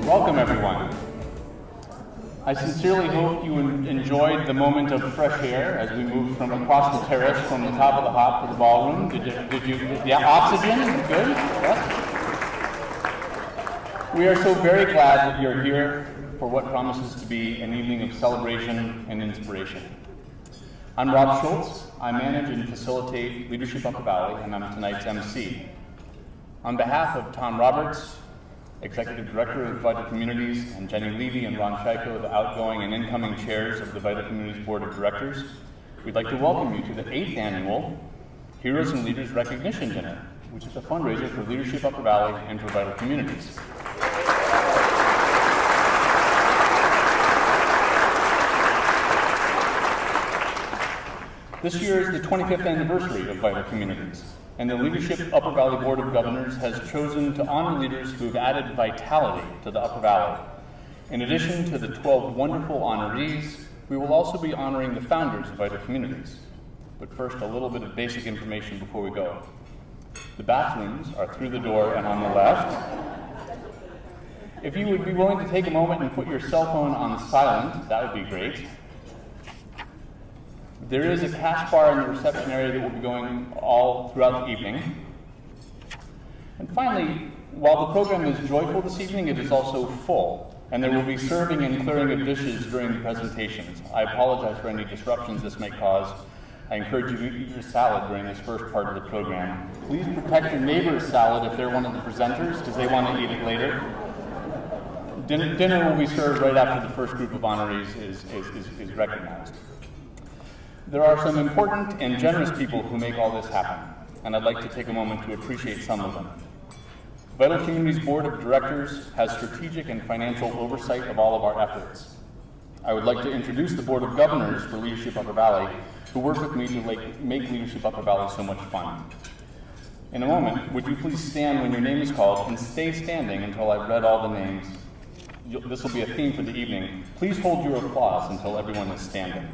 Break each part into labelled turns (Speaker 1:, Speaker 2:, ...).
Speaker 1: Welcome, everyone. I sincerely hope you enjoyed the moment of fresh air as we moved from across the terrace from the top of the hop to the ballroom. Did you yeah, oxygen? Good? Yes. We are so very glad that you're here for what promises to be an evening of celebration and inspiration. I'm Rob Schultz. I manage and facilitate Leadership Upper Valley, and I'm tonight's MC. On behalf of Tom Roberts, Executive Director of Vital Communities, and Jenny Levy and Ron Chyko, the outgoing and incoming chairs of the Vital Communities Board of Directors, we'd like to welcome you to the 8th annual Heroes and Leaders Recognition Dinner, which is a fundraiser for Leadership Upper Valley and for Vital Communities. This year is the 25th anniversary of Vital Communities, and the Leadership Upper Valley Board of Governors has chosen to honor leaders who have added vitality to the Upper Valley. In addition to the 12 wonderful honorees, we will also be honoring the founders of Vital Communities. But first, a little bit of basic information before we go. The bathrooms are through the door and on the left. If you would be willing to take a moment and put your cell phone on silent, that would be great. There is a cash bar in the reception area that will be going all throughout the evening. And finally, while the program is joyful this evening, it is also full, and there will be serving and clearing of dishes during the presentations. I apologize for any disruptions this may cause. I encourage you to eat your salad during this first part of the program. Please protect your neighbor's salad if they're one of the presenters, because they want to eat it later. Dinner will be served right after the first group of honorees is recognized. There are some important and generous people who make all this happen, and I'd like to take a moment to appreciate some of them. Vital Communities Board of Directors has strategic and financial oversight of all of our efforts. I would like to introduce the Board of Governors for Leadership Upper Valley, who work with me to make Leadership Upper Valley so much fun. In a moment, would you please stand when your name is called and stay standing until I've read all the names. This will be a theme for the evening. Please hold your applause until everyone is standing.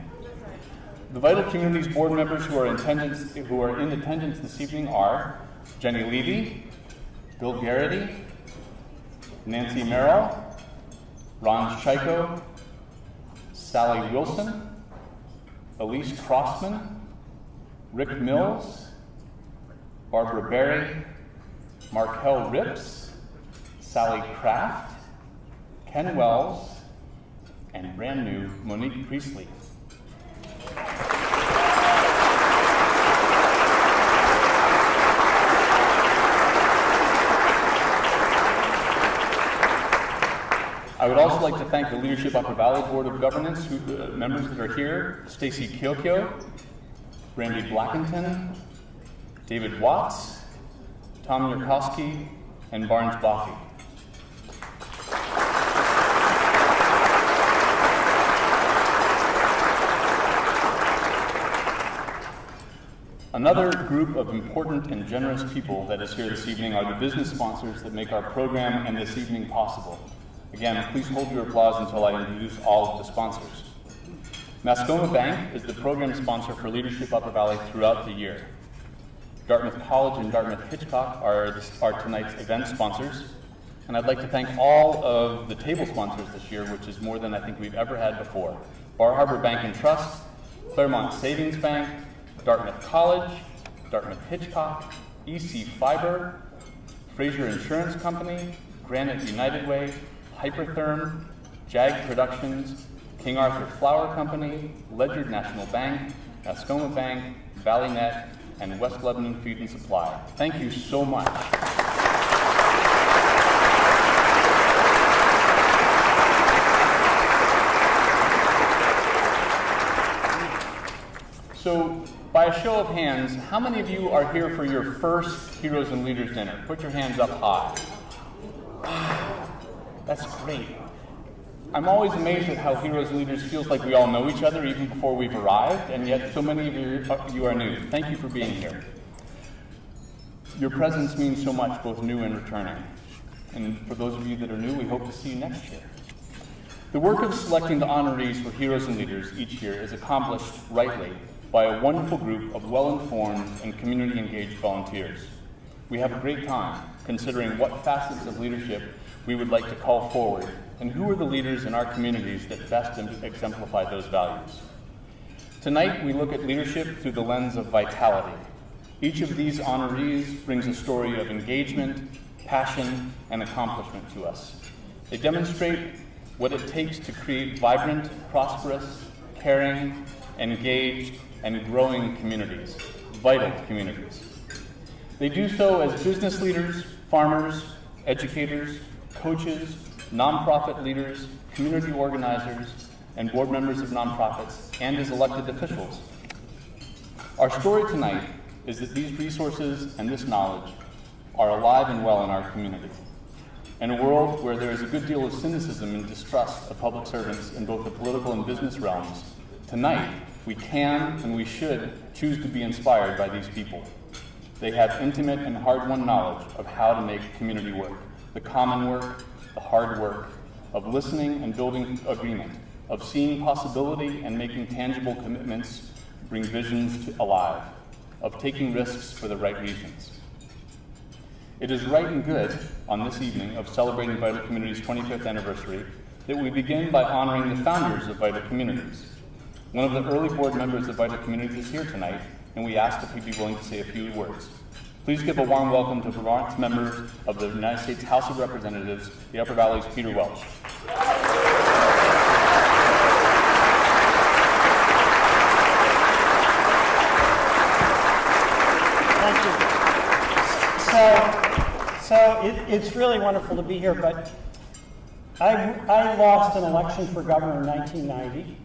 Speaker 1: The Vital Communities Board members who are in attendance this evening are Jenny Levy, Bill Garrity, Nancy Merrill, Ron Chyko, Sally Wilson, Elise Crossman, Rick Mills, Barbara Berry, Markel Rips, Sally Kraft, Ken Wells, and brand new Monique Priestley. I would also like to thank the Leadership Upper Valley Board of Governance members that are here: Stacy Kiokio, Randy Blackington, David Watts, Tom Yurkowski, and Barnes Boffey. Another group of important and generous people that is here this evening are the business sponsors that make our program and this evening possible. Again, please hold your applause until I introduce all of the sponsors. Mascoma Bank is the program sponsor for Leadership Upper Valley throughout the year. Dartmouth College and Dartmouth Hitchcock are tonight's event sponsors. And I'd like to thank all of the table sponsors this year, which is more than I think we've ever had before. Bar Harbor Bank and Trust, Claremont Savings Bank, Dartmouth College, Dartmouth Hitchcock, EC Fiber, Fraser Insurance Company, Granite United Way, Hypertherm, JAG Productions, King Arthur Flour Company, Ledyard National Bank, Mascoma Bank, ValleyNet, and West Lebanon Feed and Supply. Thank you so much. So, by a show of hands, how many of you are here for your first Heroes and Leaders Dinner? Put your hands up high. That's great. I'm always amazed at how Heroes and Leaders feels like we all know each other even before we've arrived, and yet so many of you are new. Thank you for being here. Your presence means so much, both new and returning. And for those of you that are new, we hope to see you next year. The work of selecting the honorees for Heroes and Leaders each year is accomplished rightly by a wonderful group of well-informed and community-engaged volunteers. We have a great time considering what facets of leadership we would like to call forward, and who are the leaders in our communities that best exemplify those values? Tonight, we look at leadership through the lens of vitality. Each of these honorees brings a story of engagement, passion, and accomplishment to us. They demonstrate what it takes to create vibrant, prosperous, caring, engaged, and growing communities, vital communities. They do so as business leaders, farmers, educators, coaches, nonprofit leaders, community organizers, and board members of nonprofits, and as elected officials. Our story tonight is that these resources and this knowledge are alive and well in our community. In a world where there is a good deal of cynicism and distrust of public servants in both the political and business realms, tonight we can and we should choose to be inspired by these people. They have intimate and hard-won knowledge of how to make community work, the common work, the hard work, of listening and building agreement, of seeing possibility and making tangible commitments bring visions alive, of taking risks for the right reasons. It is right and good on this evening of celebrating Vital Communities' 25th anniversary that we begin by honoring the founders of Vital Communities. One of the early board members of Vital Communities is here tonight, and we ask if he'd be willing to say a few words. Please give a warm welcome to Vermont's members of the United States House of Representatives, the Upper Valley's Peter Welch.
Speaker 2: Thank you. It's really wonderful to be here, but I lost an election for governor in 1990,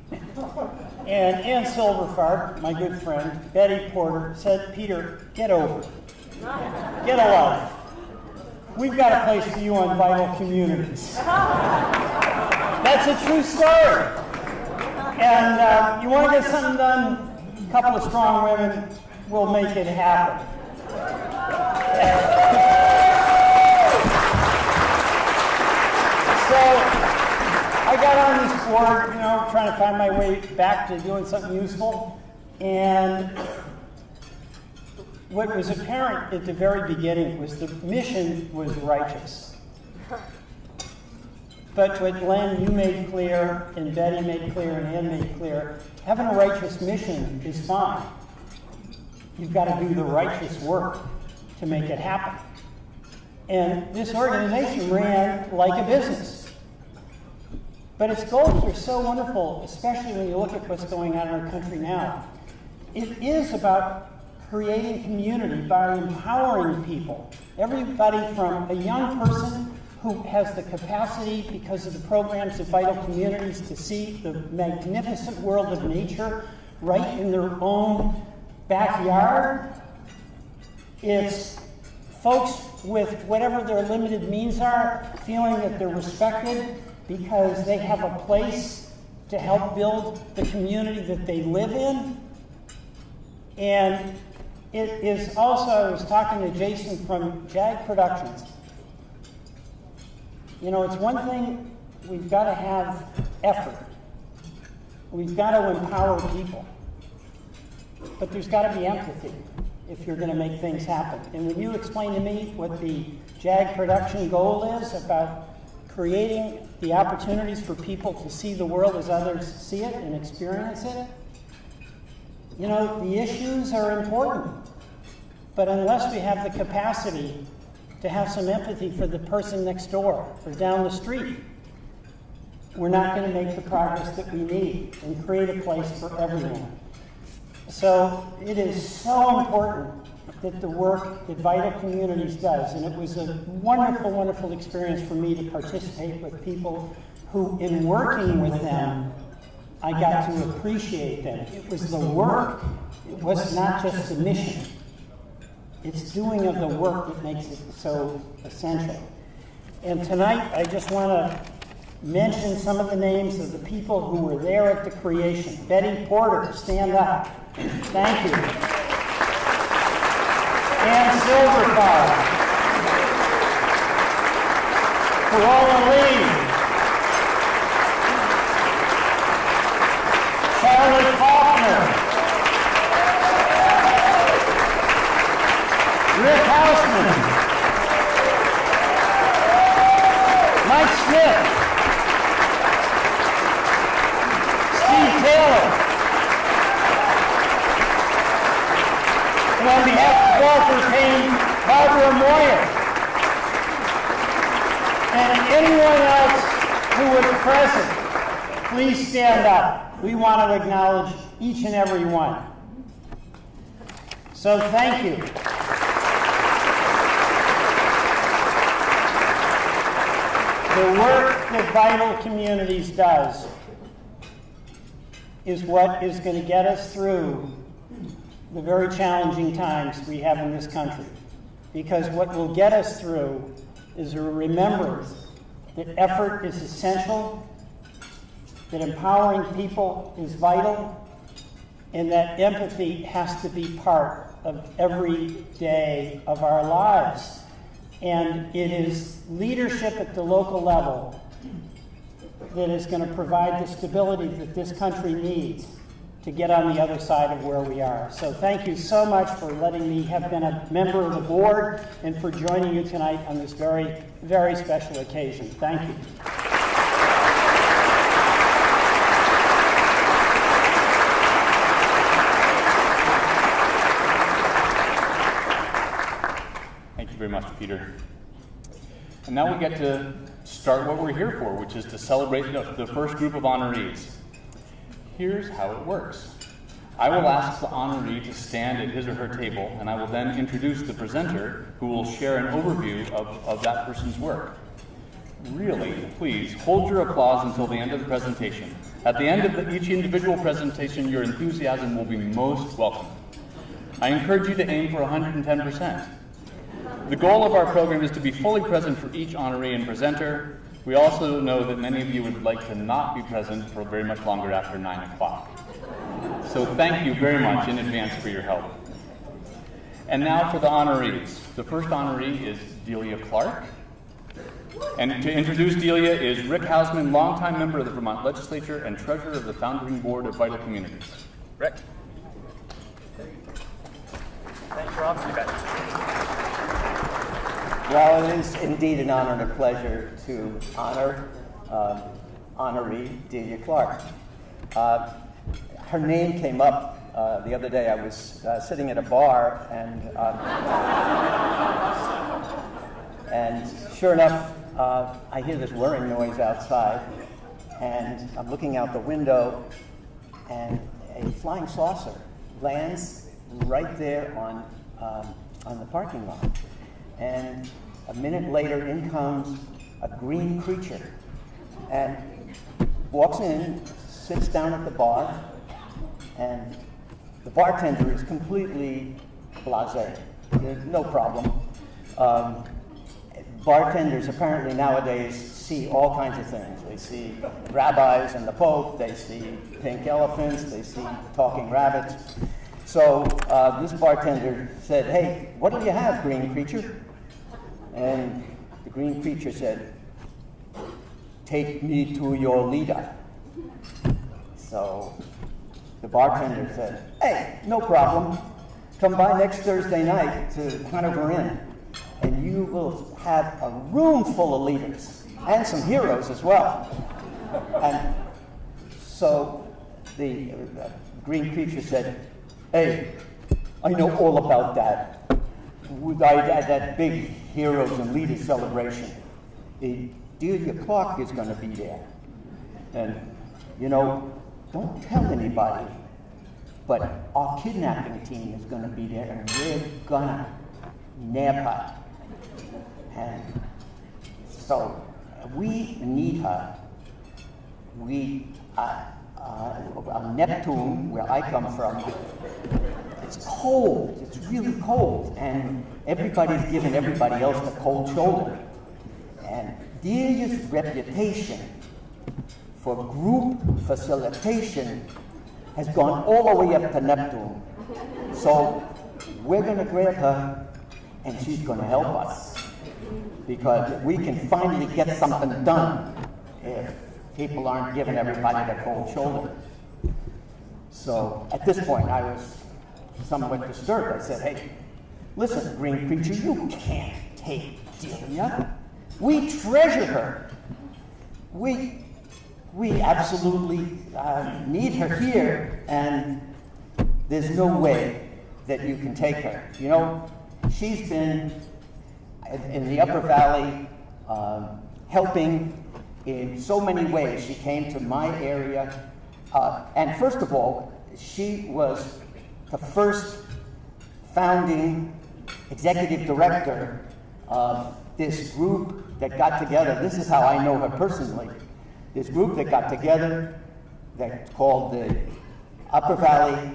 Speaker 2: and Ann Silverfarb, my good friend, Betty Porter, said, "Peter, get over it. Get a life. We've got a place for you on Vital Communities." That's a true story. And you want to get something done, a couple of strong women will make it happen. So I got on this board, trying to find my way back to doing something useful. And what was apparent at the very beginning was the mission was righteous. But what Len, you made clear, and Betty made clear, and Ann made clear, having a righteous mission is fine. You've got to do the righteous work to make it happen. And this organization ran like a business. But its goals are so wonderful, especially when you look at what's going on in our country now. It is about creating community by empowering people. Everybody from a young person who has the capacity, because of the programs of Vital Communities, to see the magnificent world of nature right in their own backyard. It's folks with whatever their limited means are, feeling that they're respected because they have a place to help build the community that they live in. And it is also, I was talking to Jason from JAG Productions. It's one thing, we've got to have effort. We've got to empower people. But there's got to be empathy if you're going to make things happen. And when you explain to me what the JAG production goal is about creating the opportunities for people to see the world as others see it and experience it, the issues are important. But unless we have the capacity to have some empathy for the person next door or down the street, we're not going to make the progress that we need and create a place for everyone. So it is so important that the work that Vital Communities does, and it was a wonderful, wonderful experience for me to participate with people who, in working with them, I got to appreciate them. It was the work, it was not just the mission. It's doing of the work that makes it so essential. And tonight, I just want to mention some of the names of the people who were there at the creation. Betty Porter, stand up. Thank you. Ann Silverfarb. Corolla Lee. Charlie Faulkner. Rick Hausman. Barbara Moyer, and anyone else who was present, please stand up. We want to acknowledge each and every one. So thank you. The work that Vital Communities does is what is going to get us through the very challenging times we have in this country. Because what will get us through is a remembrance that effort is essential, that empowering people is vital, and that empathy has to be part of every day of our lives. And it is leadership at the local level that is going to provide the stability that this country needs to get on the other side of where we are. So thank you so much for letting me have been a member of the board and for joining you tonight on this very, very special occasion. Thank you.
Speaker 1: Thank you very much, Peter. And now we get to start what we're here for, which is to celebrate the first group of honorees. Here's how it works. I will ask the honoree to stand at his or her table, and I will then introduce the presenter, who will share an overview of that person's work. Really, please, hold your applause until the end of the presentation. At the end of each individual presentation, your enthusiasm will be most welcome. I encourage you to aim for 110%. The goal of our program is to be fully present for each honoree and presenter. We also know that many of you would like to not be present for very much longer after 9 o'clock. So thank you very much in advance for your help. And now for the honorees. The first honoree is Delia Clark. And to introduce Delia is Rick Hausman, longtime member of the Vermont Legislature and treasurer of the founding board of Vital Communities. Rick.
Speaker 3: Thanks, Rob. You bet.
Speaker 4: Well, it is indeed an honor and a pleasure to honor honoree Delia Clark. Her name came up the other day. I was sitting at a bar, and sure enough, I hear this whirring noise outside, and I'm looking out the window, and a flying saucer lands right there on the parking lot. And a minute later, in comes a green creature and walks in, sits down at the bar, and the bartender is completely blasé. There's no problem. Bartenders apparently nowadays see all kinds of things. They see rabbis and the Pope, they see pink elephants, they see talking rabbits. So this bartender said, "Hey, what do you have, green creature?" And the green creature said, "Take me to your leader." So the bartender said, "Hey, no problem. Come by next Thursday night to Hanover Inn, and you will have a room full of leaders and some heroes as well." And so the green creature said, "Hey, I know all about that. That big heroes and leaders celebration. Delia Clark is going to be there. And, don't tell anybody, but our kidnapping team is going to be there, and we're going to nab her. And so we need her. Neptune, where I come from, it's cold. It's really cold, and everybody's giving everybody else the cold shoulder. And Delia's reputation for group facilitation has gone all the way up to Neptune. So we're going to grab her, and she's going to help us, because we can finally get something done if people aren't giving everybody the cold shoulder. So at this point, I was somewhat disturbed. I said, "Hey, listen, green creature, you can't take Delia. We treasure her. We absolutely need her here, and there's no way that you can take her. she's been in the Upper Valley helping in so many ways. She came to my area, and first of all, she was the first founding executive director of this group that got together. This is how I know her personally. This group that got together that called the Upper Valley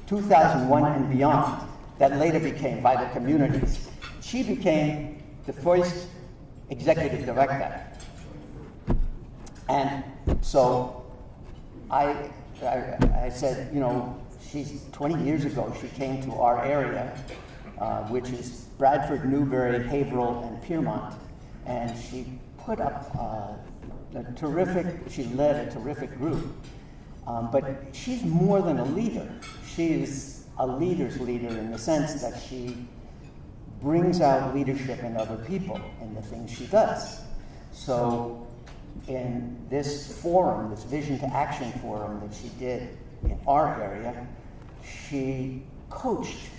Speaker 4: 2001 and Beyond, that later became Vital Communities. She became the first executive director. And so I said, you know, she's 20 years ago, she came to our area, which is Bradford, Newbury, Haverhill, and Piermont. And she put up she led a terrific group. But she's more than a leader. She is a leader's leader in the sense that she brings out leadership in other people in the things she does. So in this forum, this Vision to Action forum that she did in our area, she coached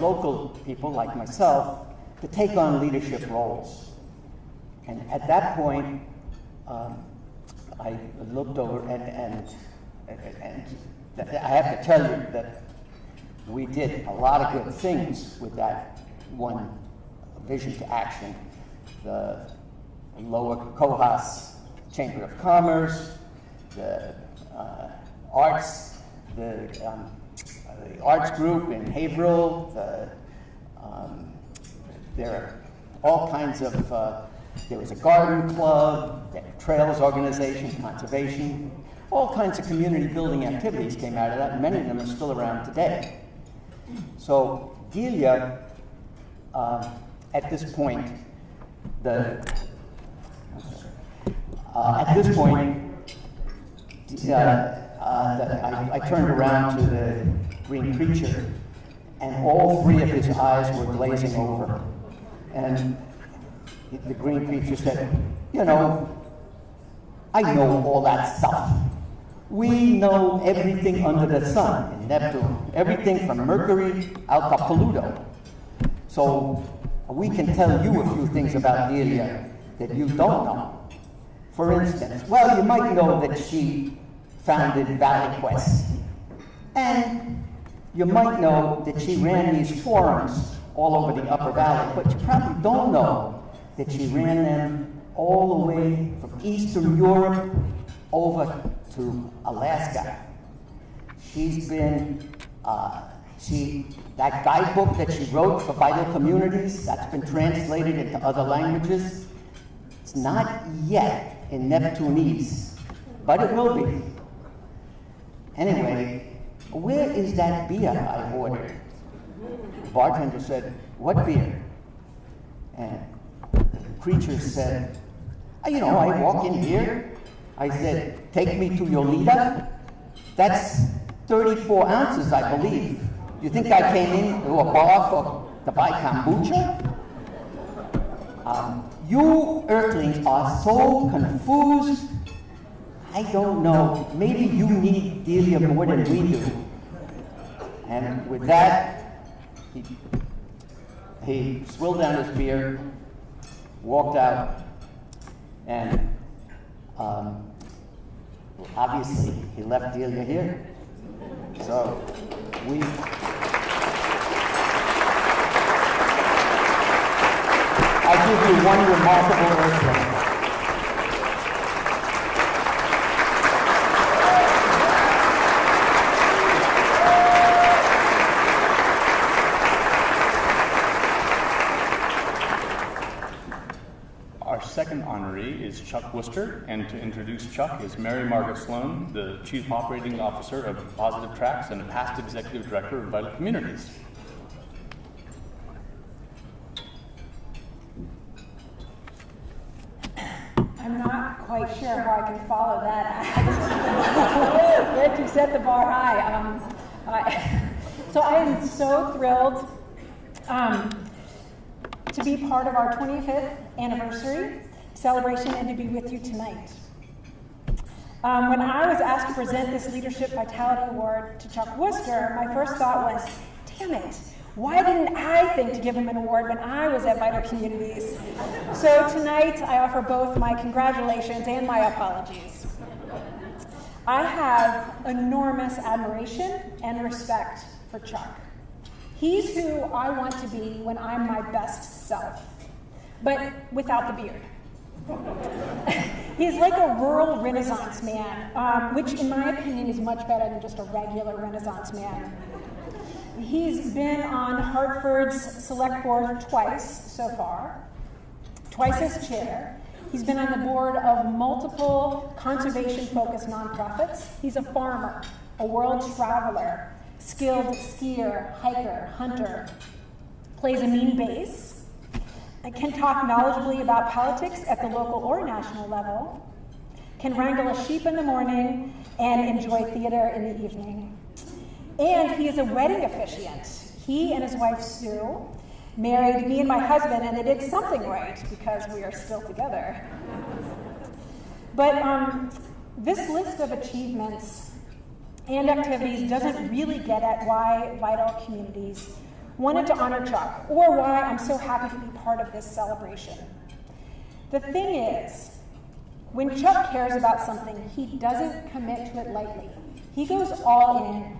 Speaker 4: local people like myself to take on leadership roles. And at that point, I looked over and I have to tell you that we did a lot of good things with that one Vision to Action. The Lower Cohas Chamber of Commerce, the arts group in Haverhill, there are all kinds of, there was a garden club, there were trails organizations, conservation, all kinds of community building activities came out of that, and many of them are still around today. So Delia, at this point, I turned around to the Green Preacher, and all three of his eyes were glazing over. And the Green Preacher said, you know, I know all that stuff. We know everything under the sun in Neptune, everything from Mercury out to Pluto. So we can tell you a few things about Delia that you don't know. For instance, well, you might know that she founded ValleyQuest. And you might know that she ran these forums all over the Upper Valley, but you probably don't know that she ran them all the way from Eastern Europe over to Alaska. She's been, that guidebook that she wrote for Vital Communities, that's been translated into other languages. It's not yet in Neptunese, but it will be. Anyway, where is that beer I ordered? The bartender said, what beer? And the Preacher said, you know, I walk in here, I said, take me to Yolita. That's 34 ounces, I believe. You think I came into a bar to buy kombucha? You Earthlings are so confused. I don't know. Maybe you need Delia more than we do. And with that, he swilled down his beer, walked out, and obviously he left Delia here. So I give you one remarkable Earthling.
Speaker 1: Our second honoree is Chuck Worcester, and to introduce Chuck is Mary Margaret Sloan, the Chief Operating Officer of Positive Tracks and past Executive Director of Vital Communities.
Speaker 5: I'm not quite sure how I can follow that act. But you set the bar high. So I am so thrilled to be part of our 25th anniversary celebration and to be with you tonight. When I was asked to present this Leadership Vitality Award to Chuck Worcester, my first thought was, damn it, Why didn't I think to give him an award when I was at Vital Communities? So tonight, I offer both my congratulations and my apologies. I have enormous admiration and respect for Chuck. He's who I want to be when I'm my best self, but without the beard. He's like a rural Renaissance man, which in my opinion is much better than just a regular Renaissance man. He's been on Hartford's select board twice so far, twice as chair. He's been on the board of multiple conservation-focused nonprofits. He's a farmer, a world traveler, skilled skier, hiker, hunter, plays a mean bass, and can talk knowledgeably about politics at the local or national level, can wrangle a sheep in the morning, and enjoy theater in the evening. And he is a wedding officiant. He and his wife Sue married me and my husband, and they did something right because we are still together. But this list of achievements and activities doesn't really get at why Vital Communities wanted to honor Chuck, or why I'm so happy to be part of this celebration. The thing is, when Chuck cares about something, he doesn't commit to it lightly. He goes all in.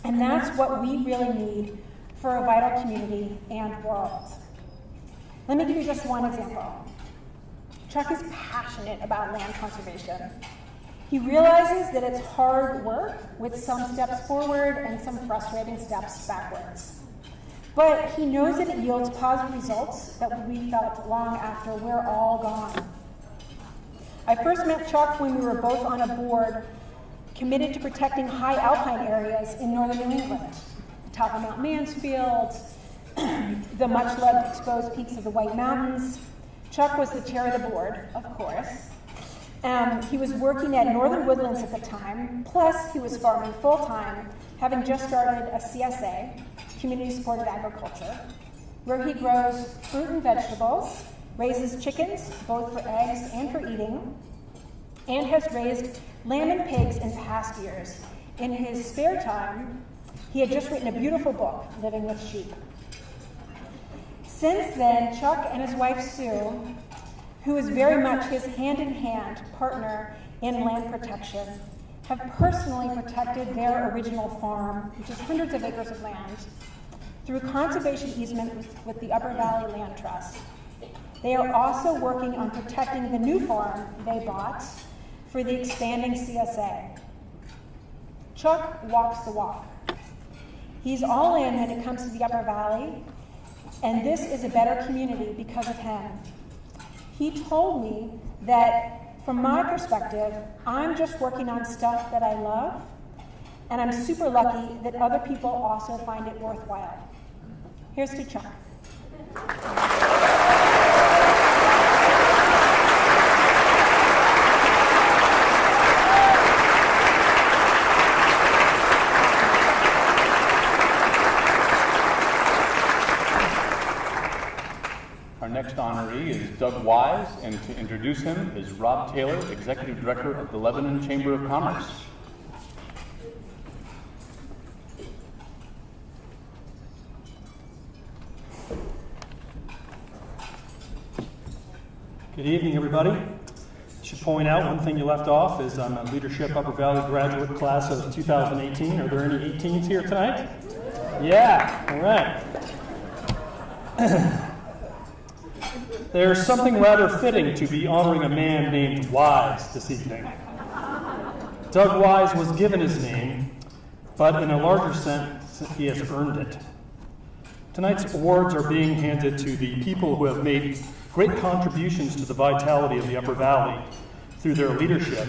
Speaker 5: And that's what we really need for a vital community and world. Let me give you just one example. Chuck is passionate about land conservation. He realizes that it's hard work with some steps forward and some frustrating steps backwards. But he knows that it yields positive results that will be felt long after we're all gone. I first met Chuck when we were both on a board committed to protecting high alpine areas in northern New England. The top of Mount Mansfield, the much-loved exposed peaks of the White Mountains. Chuck was the chair of the board, of course. He was working at Northern Woodlands at the time, plus he was farming full-time, having just started a CSA, Community Supported Agriculture, where he grows fruit and vegetables, raises chickens, both for eggs and for eating, and has raised lamb and pigs in past years. In his spare time, he had just written a beautiful book, Living with Sheep. Since then, Chuck and his wife Sue, who is very much his hand-in-hand partner in land protection, have personally protected their original farm, which is hundreds of acres of land, through conservation easement with the Upper Valley Land Trust. They are also working on protecting the new farm they bought for the expanding CSA. Chuck walks the walk. He's all in when it comes to the Upper Valley, and this is a better community because of him. He told me that, from my perspective, I'm just working on stuff that I love, and I'm super lucky that other people also find it worthwhile. Here's to Chuck.
Speaker 1: Our next honoree is Doug Wise, and to introduce him is Rob Taylor, Executive Director of the Lebanon Chamber of Commerce.
Speaker 6: Good evening, everybody. I should point out one thing you left off is I'm a Leadership Upper Valley graduate class of 2018. Are there any 18s here tonight? Yeah, all right. There's something rather fitting to be honoring a man named Wise this evening. Doug Wise was given his name, but in a larger sense, he has earned it. Tonight's awards are being handed to the people who have made great contributions to the vitality of the Upper Valley through their leadership,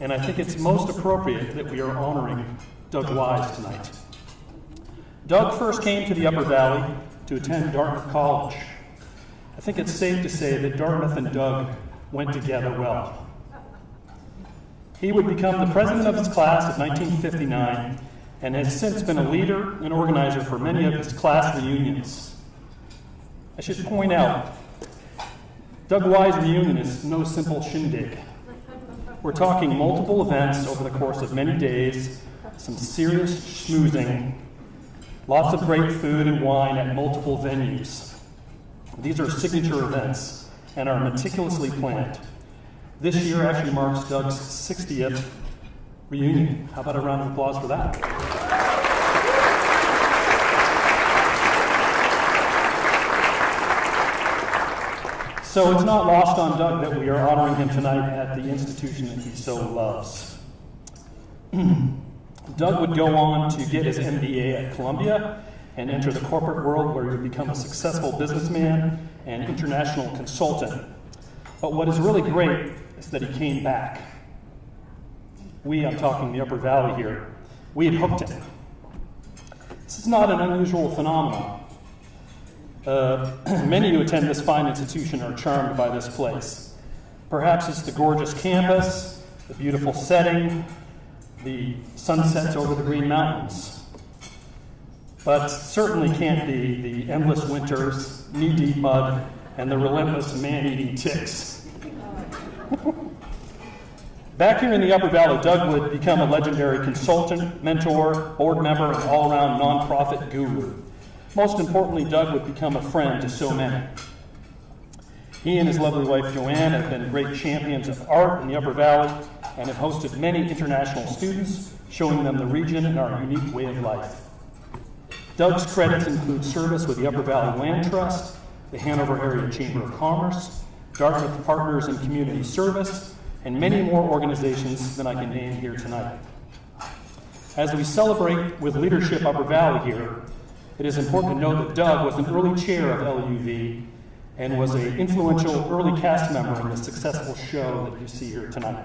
Speaker 6: and I think it's most appropriate that we are honoring Doug Wise tonight. Doug first came to the Upper Valley to attend Dartmouth College. I think it's safe to say that Dartmouth and Doug went together well. He would become the president of his class in 1959 and has since been a leader and organizer for many of his class reunions. I should point out, Doug Wise reunion is no simple shindig. We're talking multiple events over the course of many days, some serious schmoozing, Lots of great food and wine at multiple venues. These are signature events and are meticulously planned. This year actually marks Doug's 60th reunion. How about a round of applause for that? So it's not lost on Doug that we are honoring him tonight at the institution that he so loves. Doug would go on to get his MBA at Columbia and enter the corporate world where he would become a successful businessman and international consultant. But what is really great is that he came back. I'm talking the Upper Valley here, we had hooked him. This is not an unusual phenomenon. Many who attend this fine institution are charmed by this place. Perhaps it's the gorgeous campus, the beautiful setting, the sunsets over the Green Mountains. But certainly can't be the endless winters, knee-deep mud, and the relentless man-eating ticks. Back here in the Upper Valley, Doug would become a legendary consultant, mentor, board member, and all-around nonprofit guru. Most importantly, Doug would become a friend to so many. He and his lovely wife, Joanne, have been great champions of art in the Upper Valley and have hosted many international students, showing them the region and our unique way of life. Doug's credits include service with the Upper Valley Land Trust, the Hanover Area Chamber of Commerce, Dartmouth Partners in Community Service, and many more organizations than I can name here tonight. As we celebrate with Leadership Upper Valley here, it is important to note that Doug was an early chair of LUV and was an influential early cast member in the successful show that you see here tonight.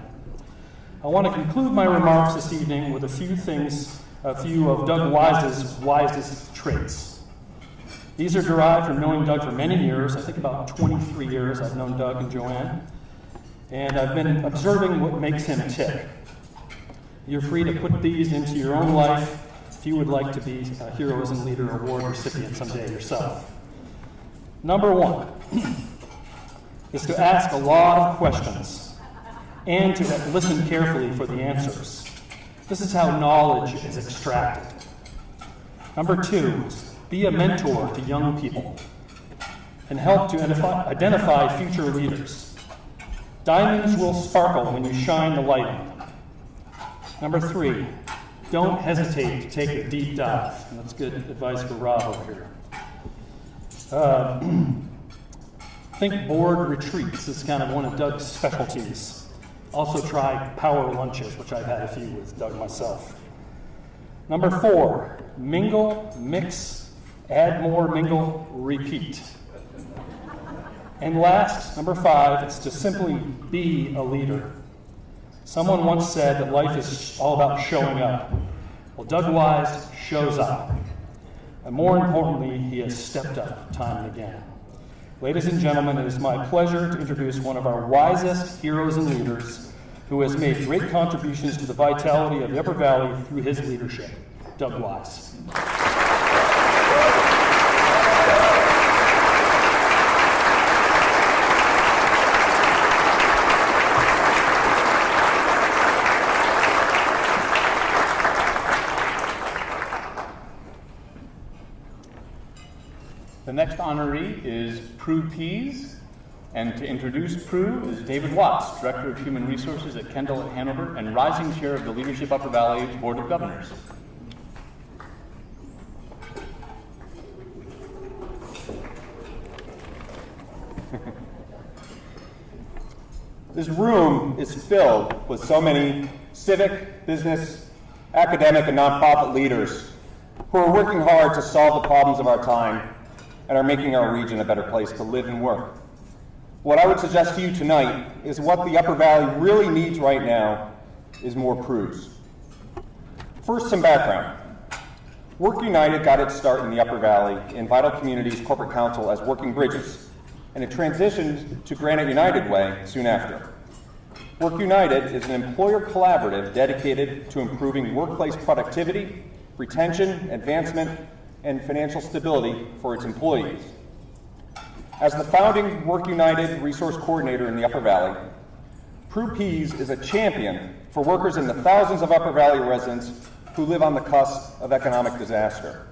Speaker 6: I want to conclude my remarks this evening with a few of Doug Wise's wisest traits. These are derived from knowing Doug for many years. I think about 23 years I've known Doug and Joanne, and I've been observing what makes him tick. You're free to put these into your own life if you would like to be a Heroes and Leader Award recipient someday yourself. Number one is to ask a lot of questions and to listen carefully for the answers. This is how knowledge is extracted. Number two, be a mentor to young people and help to identify future leaders. Diamonds will sparkle when you shine the light on them. Number three, don't hesitate to take a deep dive. And that's good advice for Rob over here. Think board retreats is kind of one of Doug's specialties. Also try power lunches, which I've had a few with Doug myself. Number four, mingle, mix, add more, mingle, repeat. And last, number five, is to simply be a leader. Someone once said that life is all about showing up. Well, Doug Wise shows up. And more importantly, he has stepped up time and again. Ladies and gentlemen, it is my pleasure to introduce one of our wisest heroes and leaders who has made great contributions to the vitality of the Upper Valley through his leadership, Doug Wise.
Speaker 1: The next honoree is Prue Pease, and to introduce Prue is David Watts, Director of Human Resources at Kendall at Hanover and rising chair of the Leadership Upper Valley Board of Governors.
Speaker 7: This room is filled with so many civic, business, academic, and nonprofit leaders who are working hard to solve the problems of our time and are making our region a better place to live and work. What I would suggest to you tonight is what the Upper Valley really needs right now is more Prues. First, some background. Work United got its start in the Upper Valley in Vital Communities Corporate Council as Working Bridges, and it transitioned to Granite United Way soon after. Work United is an employer collaborative dedicated to improving workplace productivity, retention, advancement, and financial stability for its employees. As the founding Work United Resource Coordinator in the Upper Valley, Prue Pease is a champion for workers and the thousands of Upper Valley residents who live on the cusp of economic disaster.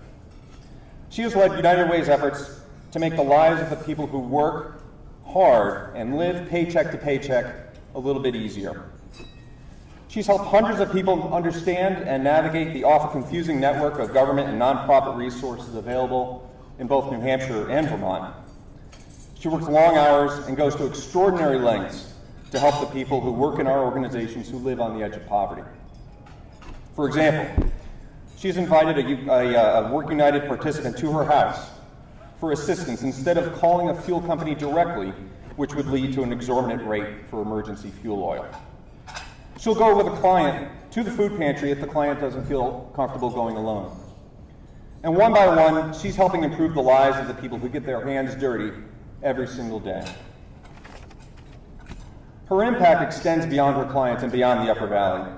Speaker 7: She has led United Way's efforts to make the lives of the people who work hard and live paycheck to paycheck a little bit easier. She's helped hundreds of people understand and navigate the often confusing network of government and nonprofit resources available in both New Hampshire and Vermont. She works long hours and goes to extraordinary lengths to help the people who work in our organizations who live on the edge of poverty. For example, she's invited a Work United participant to her house for assistance instead of calling a fuel company directly, which would lead to an exorbitant rate for emergency fuel oil. She'll go with a client to the food pantry if the client doesn't feel comfortable going alone. And one by one, she's helping improve the lives of the people who get their hands dirty every single day. Her impact extends beyond her clients and beyond the Upper Valley.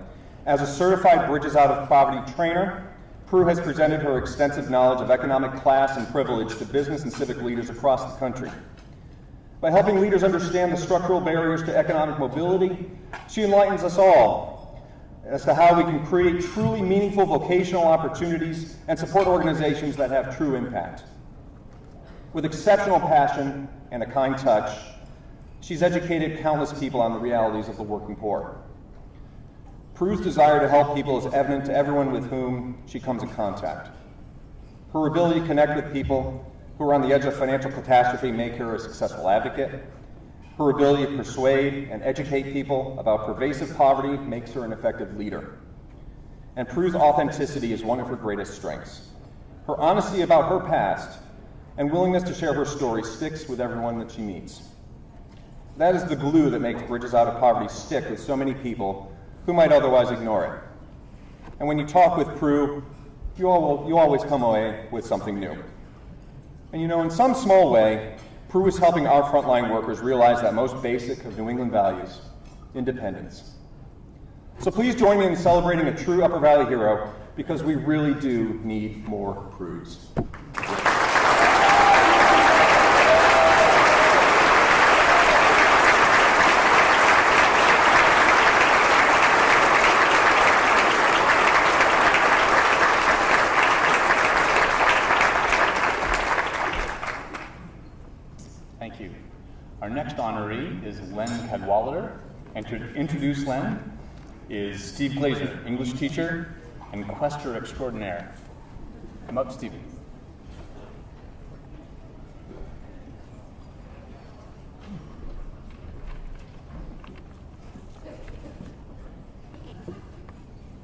Speaker 7: As a certified Bridges Out of Poverty trainer, Prue has presented her extensive knowledge of economic class and privilege to business and civic leaders across the country. By helping leaders understand the structural barriers to economic mobility, she enlightens us all as to how we can create truly meaningful vocational opportunities and support organizations that have true impact. With exceptional passion and a kind touch, she's educated countless people on the realities of the working poor. Prue's desire to help people is evident to everyone with whom she comes in contact. Her ability to connect with people who are on the edge of financial catastrophe make her a successful advocate. Her ability to persuade and educate people about pervasive poverty makes her an effective leader. And Prue's authenticity is one of her greatest strengths. Her honesty about her past and willingness to share her story sticks with everyone that she meets. That is the glue that makes Bridges Out of Poverty stick with so many people who might otherwise ignore it. And when you talk with Prue, you always come away with something new. And you know, in some small way, Prue is helping our frontline workers realize that most basic of New England values, independence. So please join me in celebrating a true Upper Valley hero, because we really do need more Prues.
Speaker 1: Thank you. Our next honoree is Len Cadwallader, and to introduce Len is Steve Glazer, English teacher and quester extraordinaire. Come up, Stephen.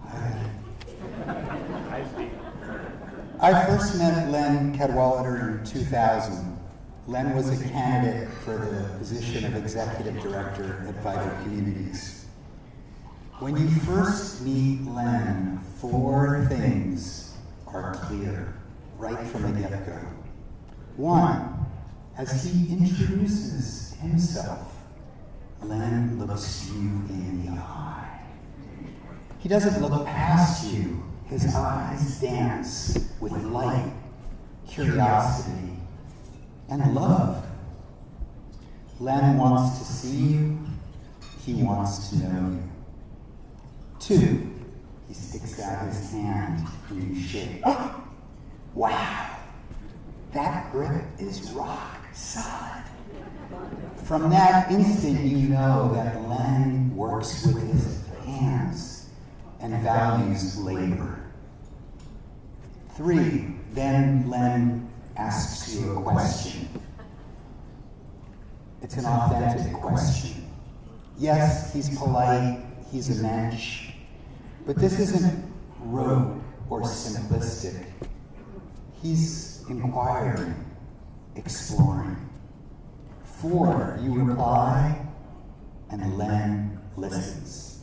Speaker 3: Hi, Steve.
Speaker 8: I first met Len Cadwallader in 2000. Len was a candidate for the position of Executive Director at Vital Communities. When you first meet Len, 4 things are clear right from the get-go. 1, as he introduces himself, Len looks you in the eye. He doesn't look past you. His eyes dance with light, curiosity, and love. Len wants to see you. He wants to know you. 2, he sticks out his hand and you shake. Wow, that grip is rock solid. From that instant, you know that Len works with his hands and values labor. 3, then Len asks you a question. It's an authentic question. Yes, he's polite, he's a mensch, but this isn't rote or simplistic. He's inquiring, exploring. 4, you reply, and Len listens.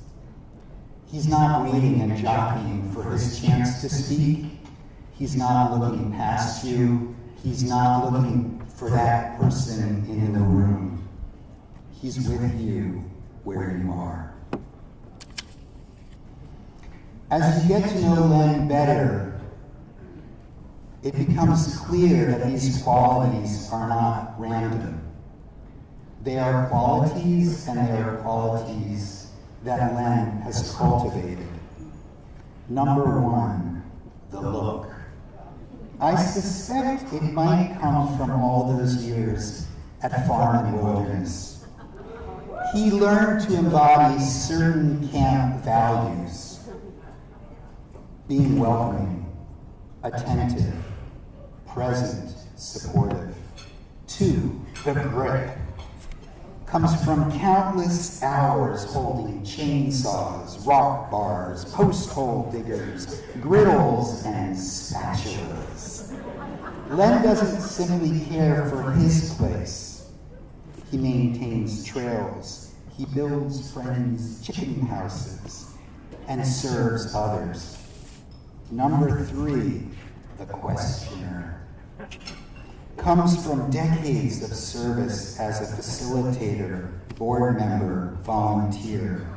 Speaker 8: He's not waiting and jockeying for his chance to speak. He's not looking past you. He's not looking for that person in the room. He's with you where you are. As you get to know Len better, it becomes clear that these qualities are not random. They are qualities, and they are qualities that Len has cultivated. Number 1, the look. I suspect it might come from all those years at Farm and Wilderness. He learned to embody certain camp values: being welcoming, attentive, present, supportive. 2, the grip comes from countless hours holding chainsaws, rock bars, post hole diggers, griddles, and spatulas. Len doesn't simply care for his place. He maintains trails. He builds friends' chicken houses and serves others. Number 3, the questioner, comes from decades of service as a facilitator, board member, volunteer.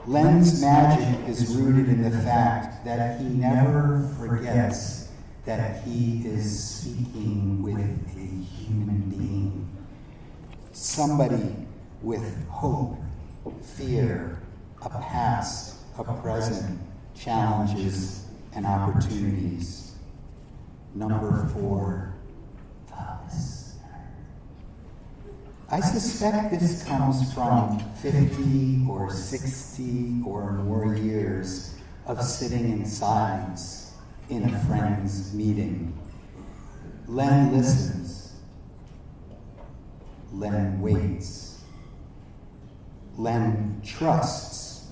Speaker 8: Len's magic is rooted in the fact that he never forgets that he is speaking with a human being, somebody with hope, fear, a past, a present, challenges, and opportunities. Number 4, the listener. I suspect this comes from 50 or 60 or more years of sitting in silence in a friend's meeting. Len listens. Len waits. Len trusts.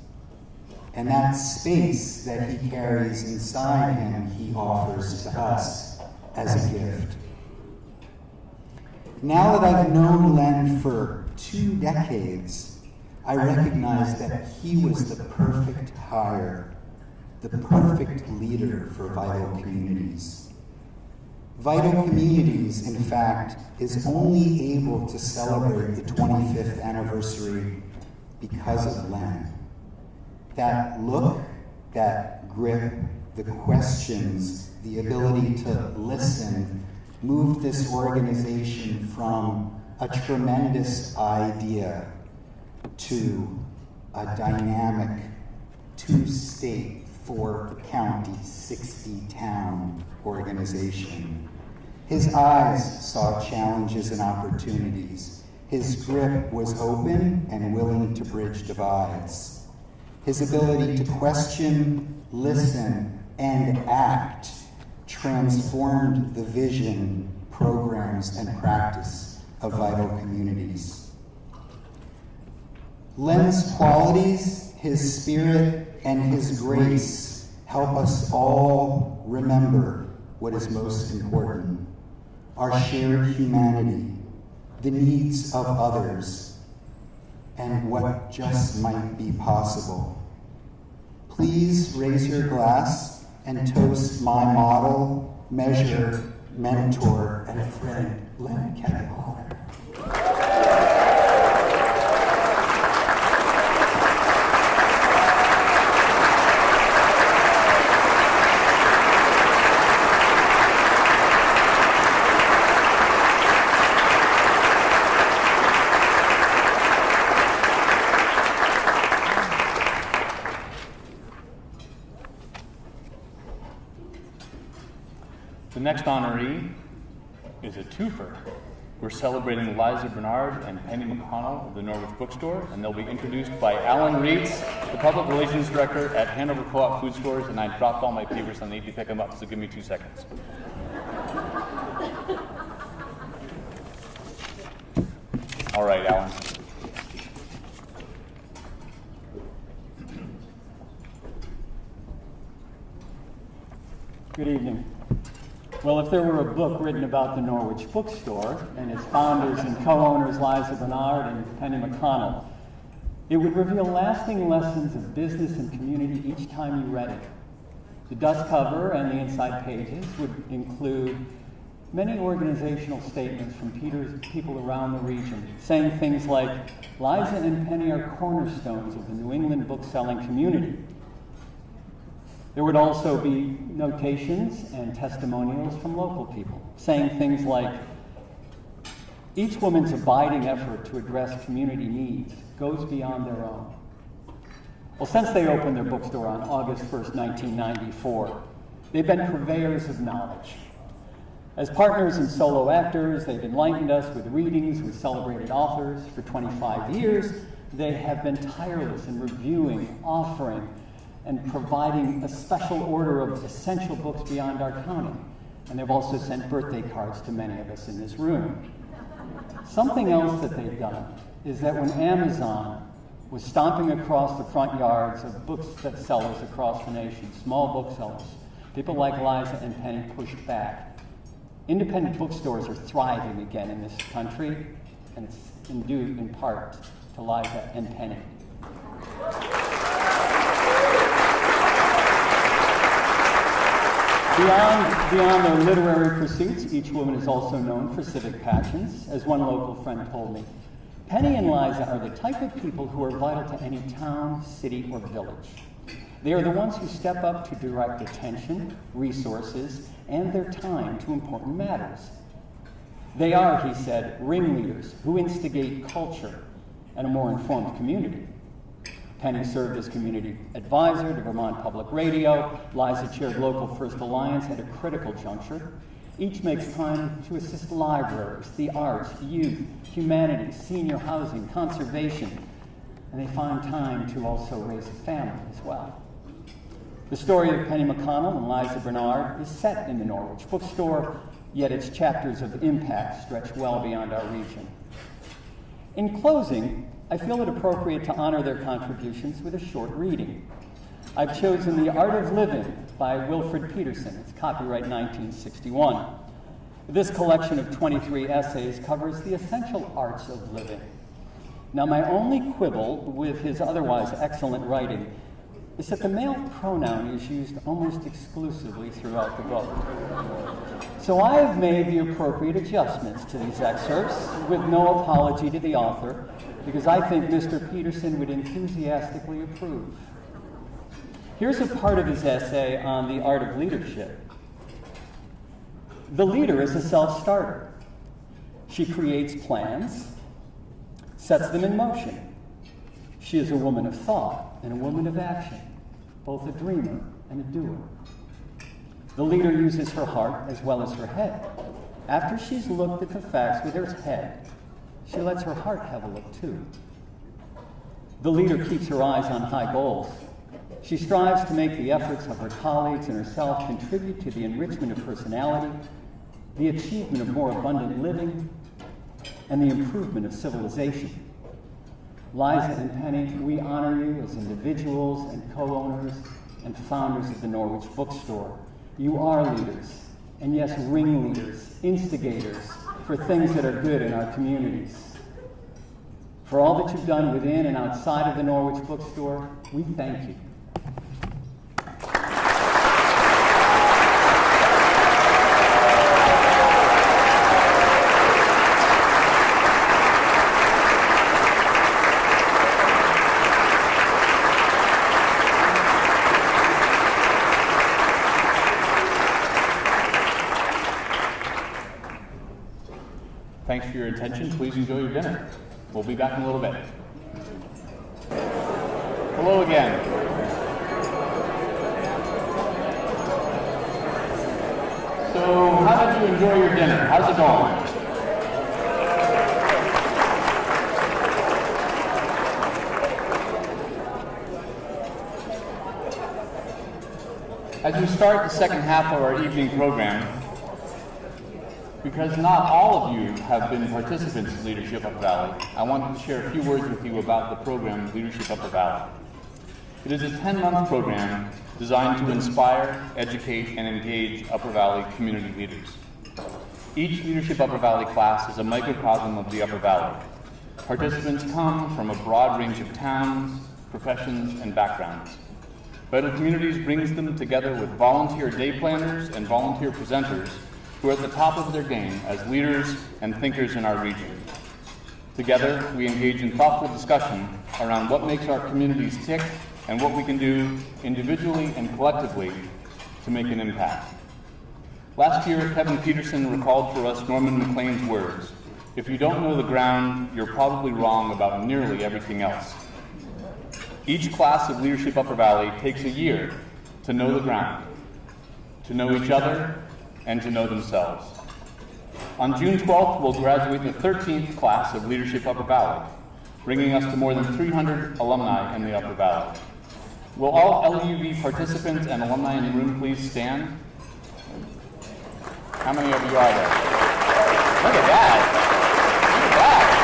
Speaker 8: And that space that he carries inside him, he offers to us as a gift. Now that I've known Len for 2 decades, I recognize that he was the perfect hire, the perfect leader for Vital Communities. Vital Communities, in fact, is only able to celebrate the 25th anniversary because of Len. That look, that grip, the questions, the ability to listen, moved this organization from a tremendous idea to a dynamic 2-state, 4-county, 60-town organization. His eyes saw challenges and opportunities. His grip was open and willing to bridge divides. His ability to question, listen, and act transformed the vision, programs, and practice of Vital Communities. Len's qualities, his spirit, and his grace help us all remember what is most important: our shared humanity, the needs of others, and what just might be possible. Please raise your glass and toast my model, measure, mentor, and friend, Len Cadwallader.
Speaker 1: The next honoree is a twofer. We're celebrating Liza Bernard and Penny McConnell of the Norwich Bookstore, and they'll be introduced by Alan Reitz, the Public Relations Director at Hanover Co-op Food Stores, and I dropped all my papers, I need to pick them up, so give me 2 seconds. All right, Alan.
Speaker 2: Good evening. Well, if there were a book written about the Norwich Bookstore and its founders and co-owners Liza Bernard and Penny McConnell, it would reveal lasting lessons of business and community each time you read it. The dust cover and the inside pages would include many organizational statements from people around the region, saying things like, Liza and Penny are cornerstones of the New England book-selling community. There would also be notations and testimonials from local people, saying things like, each woman's abiding effort to address community needs goes beyond their own. Well, since they opened their bookstore on August 1st, 1994, they've been purveyors of knowledge,
Speaker 9: As partners and solo actors, they've enlightened us with readings with celebrated authors. For 25 years, they have been tireless in reviewing, offering, and providing a special order of essential books beyond our counting. And they've also sent birthday cards to many of us in this room. Something else that they've done is that when Amazon was stomping across the front yards of booksellers across the nation, small booksellers, people like Liza and Penny pushed back. Independent bookstores are thriving again in this country, and it's due in part to Liza and Penny. Beyond their literary pursuits, each woman is also known for civic passions. As one local friend told me, Penny and Liza are the type of people who are vital to any town, city, or village. They are the ones who step up to direct attention, resources, and their time to important matters. They are, he said, ringleaders who instigate culture and a more informed community. Penny served as community advisor to Vermont Public Radio. Liza chaired Local First Alliance at a critical juncture. Each makes time to assist libraries, the arts, youth, humanities, senior housing, conservation, and they find time to also raise a family as well. The story of Penny McConnell and Liza Bernard is set in the Norwich Bookstore, yet its chapters of impact stretch well beyond our region. In closing, I feel it appropriate to honor their contributions with a short reading. I've chosen The Art of Living by Wilfred Peterson. It's copyright 1961. This collection of 23 essays covers the essential arts of living. Now, my only quibble with his otherwise excellent writing is that the male pronoun is used almost exclusively throughout the book. So I have made the appropriate adjustments to these excerpts with no apology to the author, because I think Mr. Peterson would enthusiastically approve. Here's a part of his essay on the art of leadership. The leader is a self-starter. She creates plans, sets them in motion. She is a woman of thought and a woman of action, both a dreamer and a doer. The leader uses her heart as well as her head. After she's looked at the facts with her head, she lets her heart have a look too. The leader keeps her eyes on high goals. She strives to make the efforts of her colleagues and herself contribute to the enrichment of personality, the achievement of more abundant living, and the improvement of civilization. Liza and Penny, we honor you as individuals and co-owners and founders of the Norwich Bookstore. You are leaders, and yes, ringleaders, instigators for things that are good in our communities. For all that you've done within and outside of the Norwich Bookstore, we thank you.
Speaker 1: Thanks for your attention. Please enjoy your dinner. We'll be back in a little bit. Hello again. So, how did you enjoy your dinner? How's it going? As we start the second half of our evening program, because not all of you have been participants in Leadership Upper Valley, I wanted to share a few words with you about the program Leadership Upper Valley. It is a 10-month program designed to inspire, educate, and engage Upper Valley community leaders. Each Leadership Upper Valley class is a microcosm of the Upper Valley. Participants come from a broad range of towns, professions, and backgrounds. Vital Communities brings them together with volunteer day planners and volunteer presenters who are at the top of their game as leaders and thinkers in our region. Together, we engage in thoughtful discussion around what makes our communities tick and what we can do individually and collectively to make an impact. Last year, Kevin Peterson recalled for us Norman McLean's words, "If you don't know the ground, you're probably wrong about nearly everything else." Each class of Leadership Upper Valley takes a year to know the ground, to know each other, and to know themselves. On June 12th, we'll graduate the 13th class of Leadership Upper Valley, bringing us to more than 300 alumni in the Upper Valley. Will all LUV participants and alumni in the room please stand? How many of you are there? Look at that! Look at that!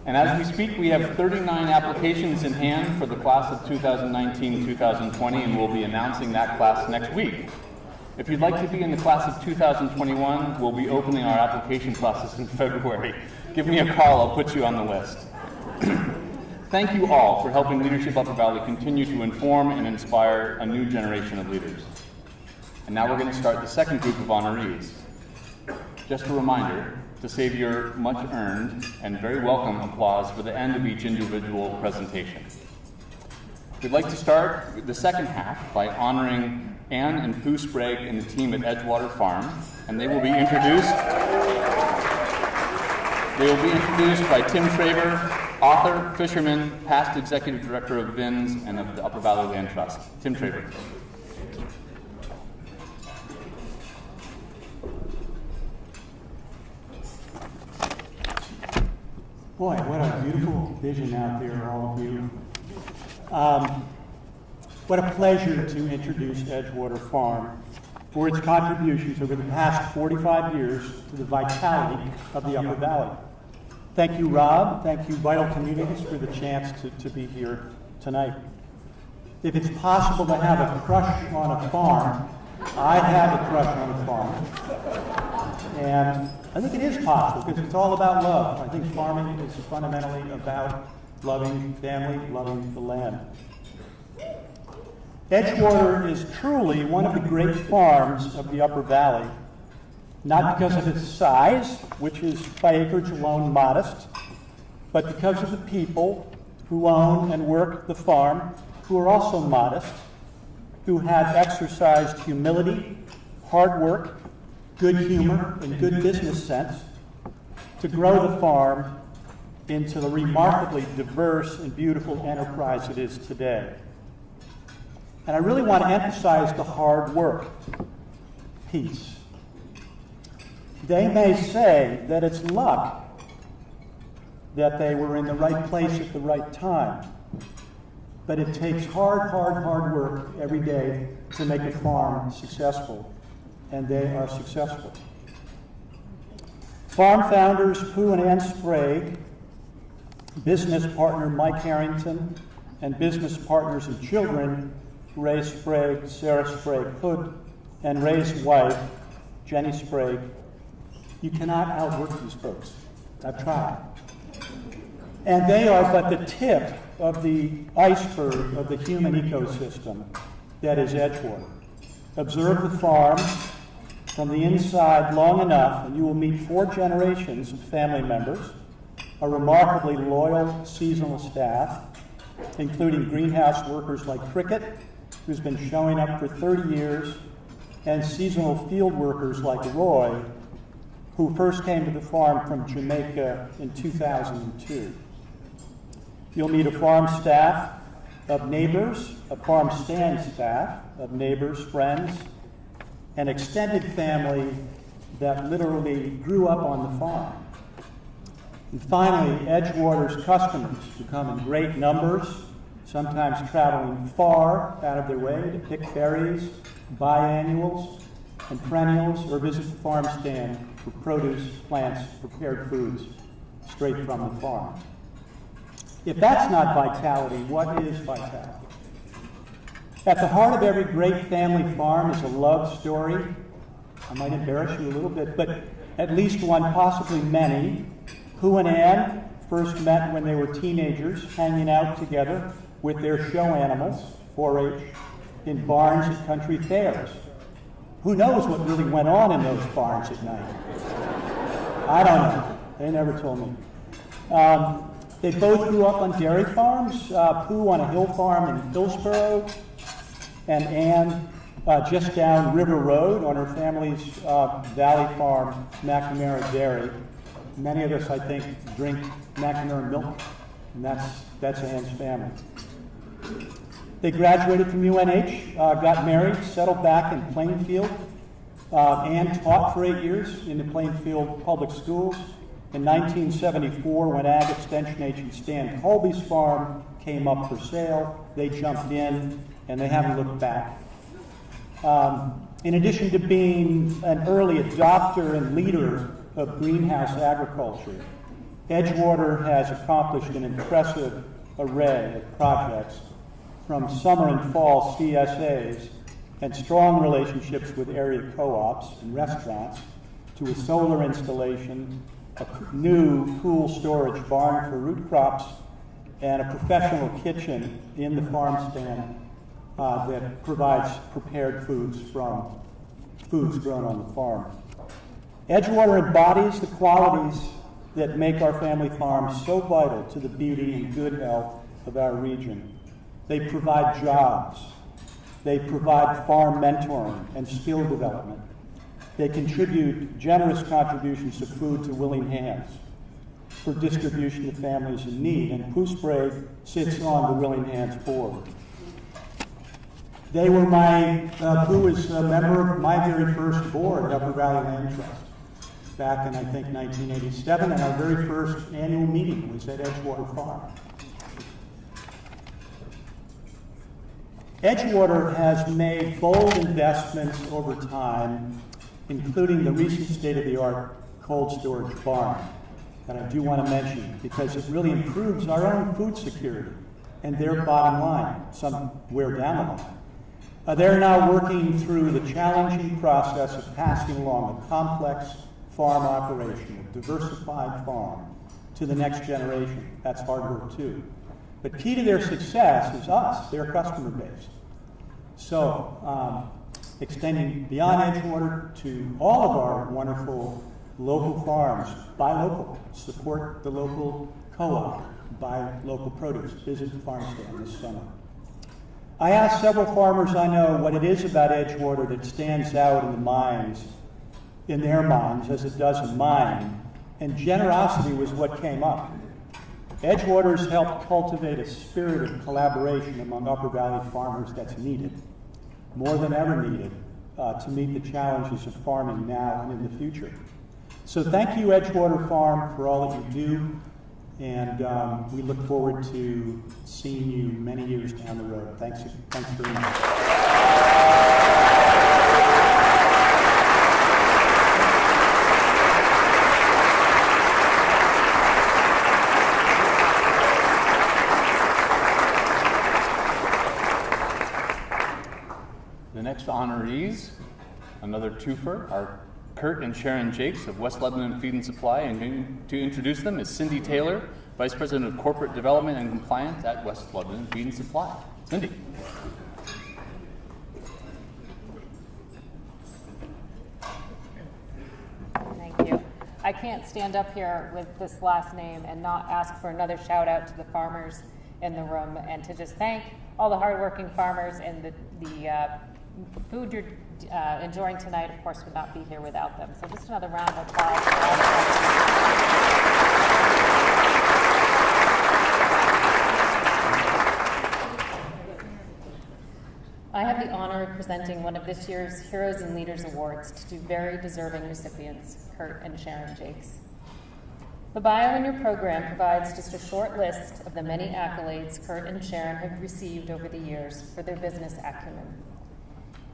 Speaker 1: And as we speak, we have 39 applications in hand for the class of 2019-2020, and we'll be announcing that class next week. If you'd like to be in the class of 2021, we'll be opening our application process in February. Give me a call, I'll put you on the list. Thank you all for helping Leadership Upper Valley continue to inform and inspire a new generation of leaders. And now we're going to start the second group of honorees. Just a reminder to save your much-earned and very welcome applause for the end of each individual presentation. We'd like to start the second half by honoring Anne and Pooh Sprague and the team at Edgewater Farm, and they will be introduced. They will be introduced by Tim Traver, author, fisherman, past executive director of VINS and of the Upper Valley Land Trust. Tim Traver.
Speaker 2: Boy, what a beautiful vision out there, all of you. What a pleasure to introduce Edgewater Farm for its contributions over the past 45 years to the vitality of the Upper Valley. Thank you, Rob. Thank you, Vital Communities, for the chance to be here tonight. If it's possible to have a crush on a farm, I have a crush on a farm. And I think it is possible because it's all about love. I think farming is fundamentally about loving family, loving the land. Edgewater is truly one of the great farms of the Upper Valley, not because of its size, which is by acreage alone modest, but because of the people who own and work the farm, who are also modest, who have exercised humility, hard work, good humor, and good business sense to grow the farm into the remarkably diverse and beautiful enterprise it is today. And I really want to emphasize the hard work piece. They may say that it's luck that they were in the right place at the right time, but it takes hard work every day to make a farm successful, and they are successful. Farm founders Pooh and Ann Sprague, business partner Mike Harrington, and business partners and children Ray Sprague, Sarah Sprague Hood, and Ray's wife, Jenny Sprague. You cannot outwork these folks. I've tried. And they are but the tip of the iceberg of the human ecosystem that is Edgewater. Observe the farm from the inside long enough, and you will meet 4 generations of family members, a remarkably loyal seasonal staff, including greenhouse workers like Cricket, who's been showing up for 30 years, and seasonal field workers like Roy, who first came to the farm from Jamaica in 2002. You'll meet a farm staff of neighbors, a farm stand staff of neighbors, friends, an extended family that literally grew up on the farm. And finally, Edgewater's customers who come in great numbers, sometimes traveling far out of their way to pick berries, biannuals, and perennials, or visit the farm stand for produce, plants, prepared foods, straight from the farm. If that's not vitality, what is vitality? At the heart of every great family farm is a love story. I might embarrass you a little bit, but at least one, possibly many. Pooh and Ann first met when they were teenagers, hanging out together with their show animals, 4-H, in barns at country fairs. Who knows what really went on in those barns at night? I don't know. They never told me. They both grew up on dairy farms, Pooh on a hill farm in Hillsborough, and Ann just down River Road on her family's Valley Farm, McNamara Dairy. Many of us, I think, drink McNamara milk and that's Ann's family. They graduated from UNH, got married, settled back in Plainfield. Ann taught for 8 years in the Plainfield Public Schools. In 1974, when Ag Extension Agent Stan Colby's farm came up for sale, they jumped in, and they haven't looked back. In addition to being an early adopter and leader of greenhouse agriculture, Edgewater has accomplished an impressive array of projects, from summer and fall CSAs and strong relationships with area co-ops and restaurants, to a solar installation, a new cool storage barn for root crops, and a professional kitchen in the farm stand that provides prepared foods from foods grown on the farm. Edgewater embodies the qualities that make our family farms so vital to the beauty and good health of our region. They provide jobs. They provide farm mentoring and skill development. They contribute generous contributions of food to willing hands for distribution to families in need, and Poosbrave sits on the Willing Hands board. They were Pooh was a member of my very first board, Upper Valley Land Trust, back in, I think, 1987, and our very first annual meeting was at Edgewater Farm. Edgewater has made bold investments over time, including the recent state-of-the-art cold storage barn that I do want to mention, because it really improves our own food security and their bottom line somewhere down the line. They're now working through the challenging process of passing along a complex farm operation, a diversified farm, to the next generation. That's hard work too. But key to their success is us, their customer base. So, extending beyond Edgewater to all of our wonderful local farms, buy local, support the local co-op, buy local produce, visit the farm stand this summer. I asked several farmers I know what it is about Edgewater that stands out in their minds, as it does in mine, and generosity was what came up. Edgewater's helped cultivate a spirit of collaboration among Upper Valley farmers that's needed, more than ever needed, to meet the challenges of farming now and in the future. So thank you, Edgewater Farm, for all that you do, and we look forward to seeing you many years down the road. Thanks very much.
Speaker 1: The next honorees, another twofer, are Kurt and Sharon Jakes of West Lebanon Feed and Supply, and to introduce them is Cindy Taylor, Vice President of Corporate Development and Compliance at West Lebanon Feed and Supply. Cindy.
Speaker 10: Thank you. I can't stand up here with this last name and not ask for another shout out to the farmers in the room, and to just thank all the hardworking farmers, and the food you're enjoying tonight, of course, would not be here without them. So just another round of applause. I have the honor of presenting one of this year's Heroes and Leaders Awards to two very deserving recipients, Kurt and Sharon Jakes. The bio in your program provides just a short list of the many accolades Kurt and Sharon have received over the years for their business acumen.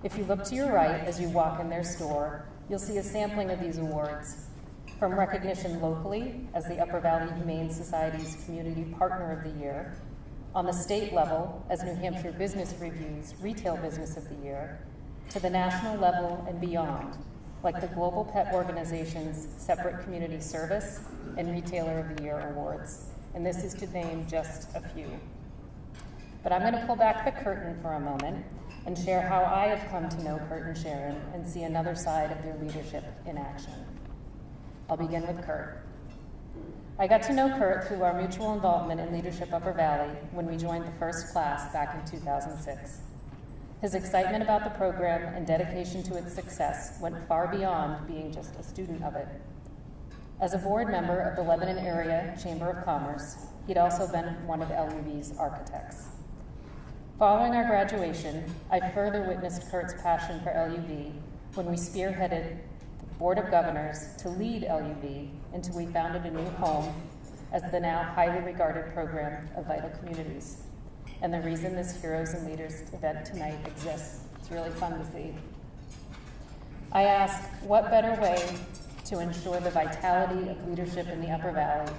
Speaker 10: If you look to your right as you walk in their store, you'll see a sampling of these awards, from recognition locally as the Upper Valley Humane Society's Community Partner of the Year, on the state level as New Hampshire Business Review's Retail Business of the Year, to the national level and beyond, like the Global Pet Organization's Separate Community Service and Retailer of the Year awards. And this is to name just a few. But I'm going to pull back the curtain for a moment and share how I have come to know Kurt and Sharon and see another side of their leadership in action. I'll begin with Kurt. I got to know Kurt through our mutual involvement in Leadership Upper Valley when we joined the first class back in 2006. His excitement about the program and dedication to its success went far beyond being just a student of it. As a board member of the Lebanon Area Chamber of Commerce, He'd also been one of LUV's architects. Following our graduation, I further witnessed Kurt's passion for LUV when we spearheaded the Board of Governors to lead LUV until we founded a new home as the now highly regarded program of Vital Communities. And the reason this Heroes and Leaders event tonight exists. It's really fun to see. I ask, what better way to ensure the vitality of leadership in the Upper Valley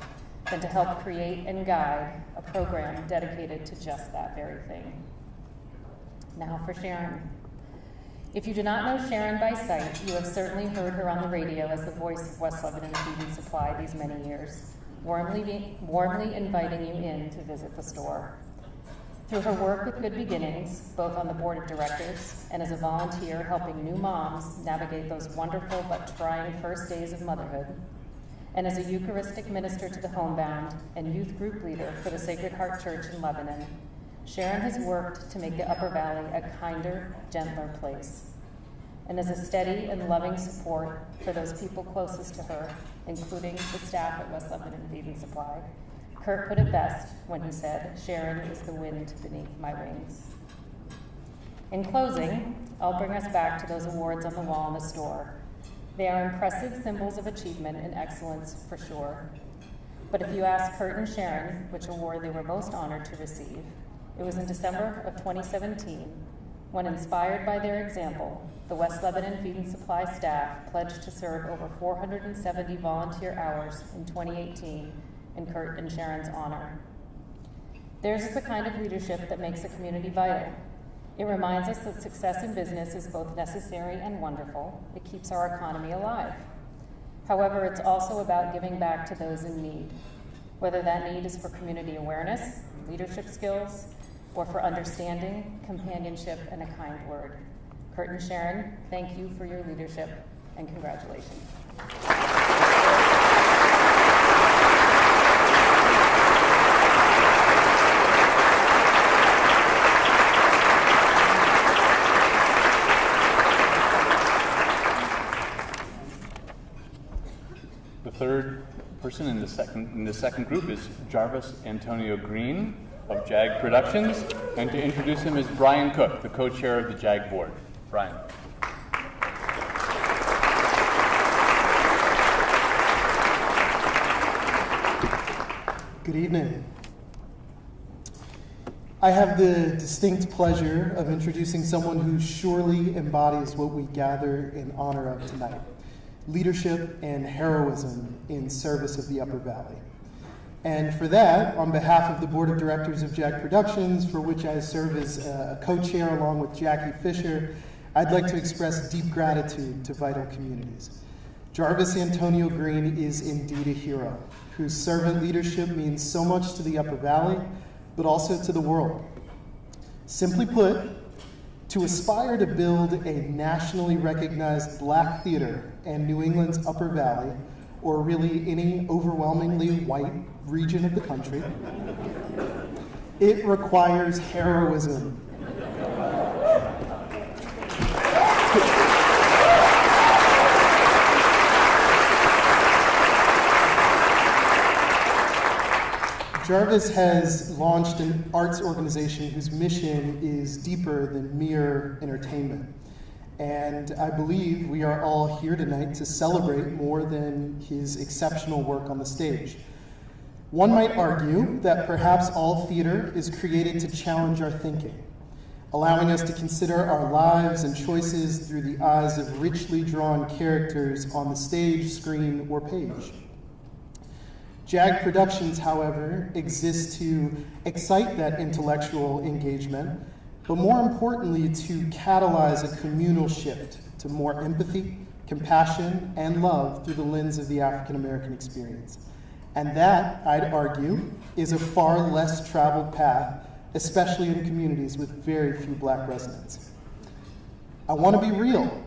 Speaker 10: than to help create and guide a program dedicated to just that very thing? Now for Sharon. If you do not know Sharon by sight, you have certainly heard her on the radio as the voice of West Lebanon Feed and Supply these many years, warmly inviting you in to visit the store. Through her work with Good Beginnings, both on the board of directors and as a volunteer helping new moms navigate those wonderful but trying first days of motherhood, and as a Eucharistic minister to the homebound and youth group leader for the Sacred Heart Church in Lebanon, Sharon has worked to make the Upper Valley a kinder, gentler place. And as a steady and loving support for those people closest to her, including the staff at West Lebanon Feed and Supply, Kurt put it best when he said, "Sharon is the wind beneath my wings." In closing, I'll bring us back to those awards on the wall in the store. They are impressive symbols of achievement and excellence for sure. But if you ask Kurt and Sharon which award they were most honored to receive, it was in December of 2017 when, inspired by their example, the West Lebanon Feed and Supply staff pledged to serve over 470 volunteer hours in 2018 in Kurt and Sharon's honor. Theirs is the kind of leadership that makes a community vital. It reminds us that success in business is both necessary and wonderful. It keeps our economy alive. However, it's also about giving back to those in need, whether that need is for community awareness, leadership skills, or for understanding, companionship, and a kind word. Kurt and Sharon, thank you for your leadership, and congratulations.
Speaker 1: The third person in the second group is Jarvis Antonio Green of JAG Productions, and to introduce him is Brian Cook, the co-chair of the JAG board. Brian.
Speaker 11: Good evening. I have the distinct pleasure of introducing someone who surely embodies what we gather in honor of tonight: leadership and heroism in service of the Upper Valley. And for that, on behalf of the Board of Directors of JAG Productions, for which I serve as a co-chair along with Jackie Fisher, I'd like to express deep gratitude to Vital Communities. Jarvis Antonio Green is indeed a hero, whose servant leadership means so much to the Upper Valley, but also to the world. Simply put, to aspire to build a nationally recognized Black theater in New England's Upper Valley, or really any overwhelmingly white region of the country, it requires heroism. Jarvis has launched an arts organization whose mission is deeper than mere entertainment. And I believe we are all here tonight to celebrate more than his exceptional work on the stage. One might argue that perhaps all theater is created to challenge our thinking, allowing us to consider our lives and choices through the eyes of richly drawn characters on the stage, screen, or page. JAG Productions, however, exists to excite that intellectual engagement, but more importantly, to catalyze a communal shift to more empathy, compassion, and love through the lens of the African American experience. And that, I'd argue, is a far less traveled path, especially in communities with very few Black residents. I want to be real.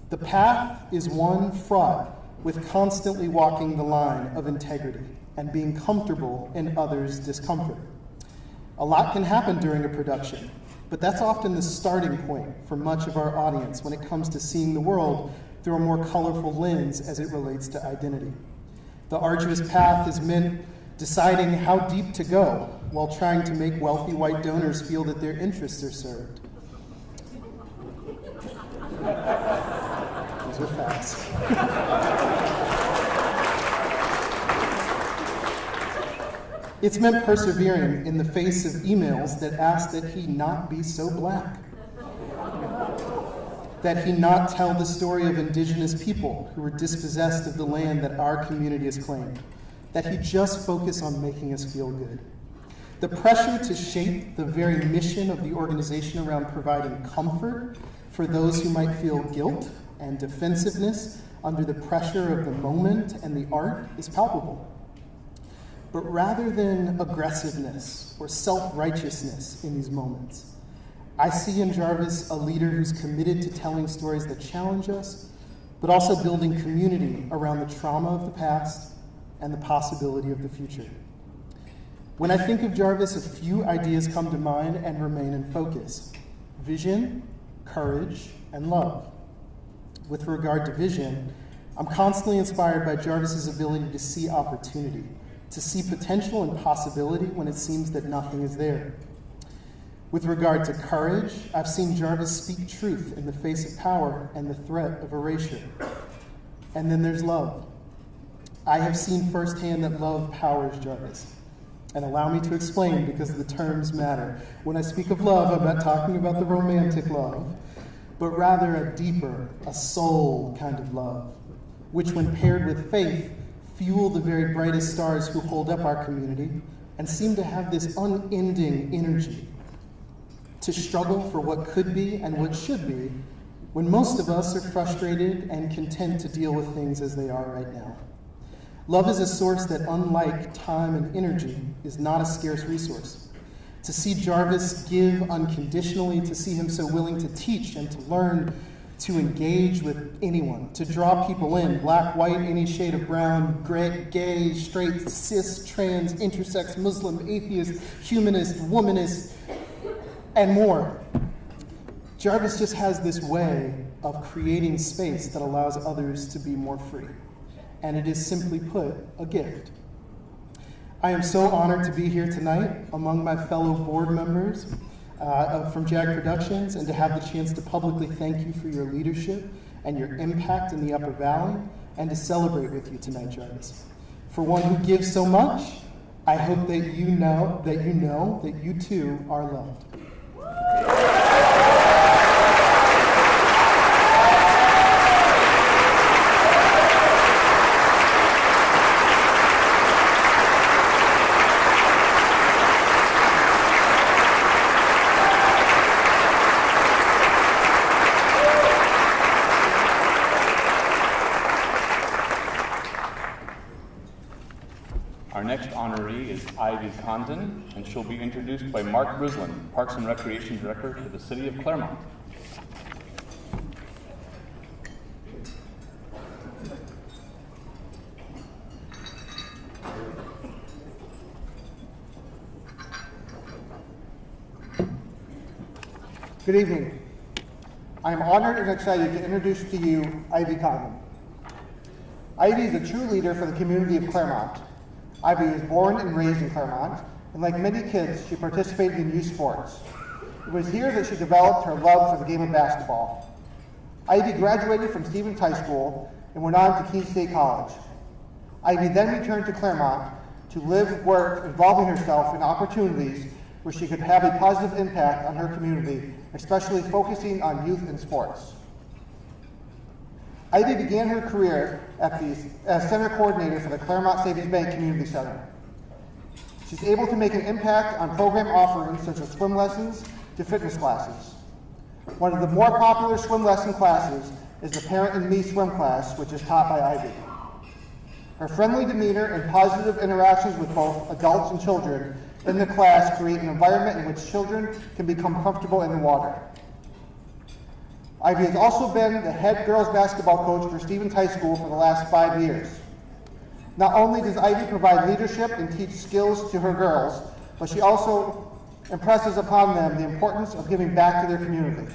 Speaker 11: The path is one fraught with constantly walking the line of integrity and being comfortable in others' discomfort. A lot can happen during a production, but that's often the starting point for much of our audience when it comes to seeing the world through a more colorful lens as it relates to identity. The arduous path is meant deciding how deep to go while trying to make wealthy white donors feel that their interests are served. Those are facts. It's meant persevering in the face of emails that ask that he not be so black, that he not tell the story of indigenous people who were dispossessed of the land that our community has claimed, that he just focus on making us feel good. The pressure to shape the very mission of the organization around providing comfort for those who might feel guilt and defensiveness under the pressure of the moment and the art is palpable. But rather than aggressiveness or self-righteousness in these moments, I see in Jarvis a leader who's committed to telling stories that challenge us, but also building community around the trauma of the past and the possibility of the future. When I think of Jarvis, a few ideas come to mind and remain in focus: vision, courage, and love. With regard to vision, I'm constantly inspired by Jarvis's ability to see opportunity, to see potential and possibility when it seems that nothing is there. With regard to courage, I've seen Jarvis speak truth in the face of power and the threat of erasure. And then there's love. I have seen firsthand that love powers Jarvis. And allow me to explain, because the terms matter. When I speak of love, I'm not talking about the romantic love, but rather a deeper, a soul kind of love, which when paired with faith, fuel the very brightest stars who hold up our community and seem to have this unending energy to struggle for what could be and what should be when most of us are frustrated and content to deal with things as they are right now. Love is a source that, unlike time and energy, is not a scarce resource. To see Jarvis give unconditionally, to see him so willing to teach and to learn, to engage with anyone, to draw people in, black, white, any shade of brown, gay, straight, cis, trans, intersex, Muslim, atheist, humanist, womanist, and more. Jarvis just has this way of creating space that allows others to be more free. And it is, simply put, a gift. I am so honored to be here tonight among my fellow board members from JAG Productions, and to have the chance to publicly thank you for your leadership and your impact in the Upper Valley, and to celebrate with you tonight, Jarvis. For one who gives so much, I hope that you know that you too are loved.
Speaker 1: Our next honoree is Ivy Condon, and she'll be introduced by Mark Brislin, Parks and Recreation Director for the City of Claremont.
Speaker 12: Good evening. I am honored and excited to introduce to you Ivy Condon. Ivy is a true leader for the community of Claremont. Ivy was born and raised in Claremont, and like many kids, she participated in youth sports. It was here that she developed her love for the game of basketball. Ivy graduated from Stevens High School and went on to Keene State College. Ivy then returned to Claremont to live, work, involving herself in opportunities where she could have a positive impact on her community, especially focusing on youth and sports. Ivy began her career as center coordinator for the Claremont Savings Bank Community Center. She's able to make an impact on program offerings such as swim lessons to fitness classes. One of the more popular swim lesson classes is the Parent and Me swim class, which is taught by Ivy. Her friendly demeanor and positive interactions with both adults and children in the class create an environment in which children can become comfortable in the water. Ivy has also been the head girls basketball coach for Stevens High School for the last 5 years. Not only does Ivy provide leadership and teach skills to her girls, but she also impresses upon them the importance of giving back to their community.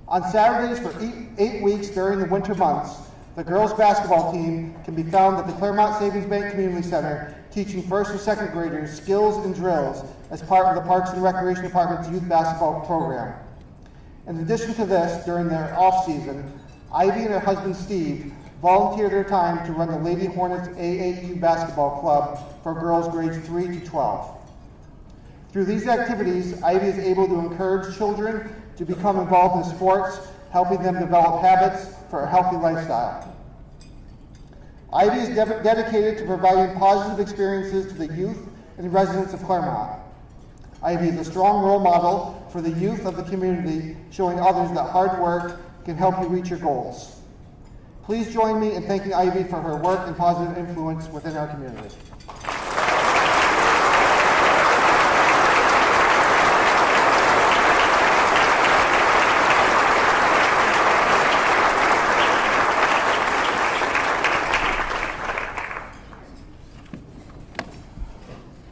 Speaker 12: On Saturdays for 8 weeks during the winter months, the girls basketball team can be found at the Claremont Savings Bank Community Center teaching first and second graders skills and drills as part of the Parks and Recreation Department's youth basketball program. In addition to this, during their off-season, Ivy and her husband Steve volunteer their time to run the Lady Hornets AAU basketball club for girls grades 3 to 12. Through these activities, Ivy is able to encourage children to become involved in sports, helping them develop habits for a healthy lifestyle. Ivy is dedicated to providing positive experiences to the youth and residents of Claremont. Ivy is a strong role model for the youth of the community, showing others that hard work can help you reach your goals. Please join me in thanking Ivy for her work and positive influence within our community.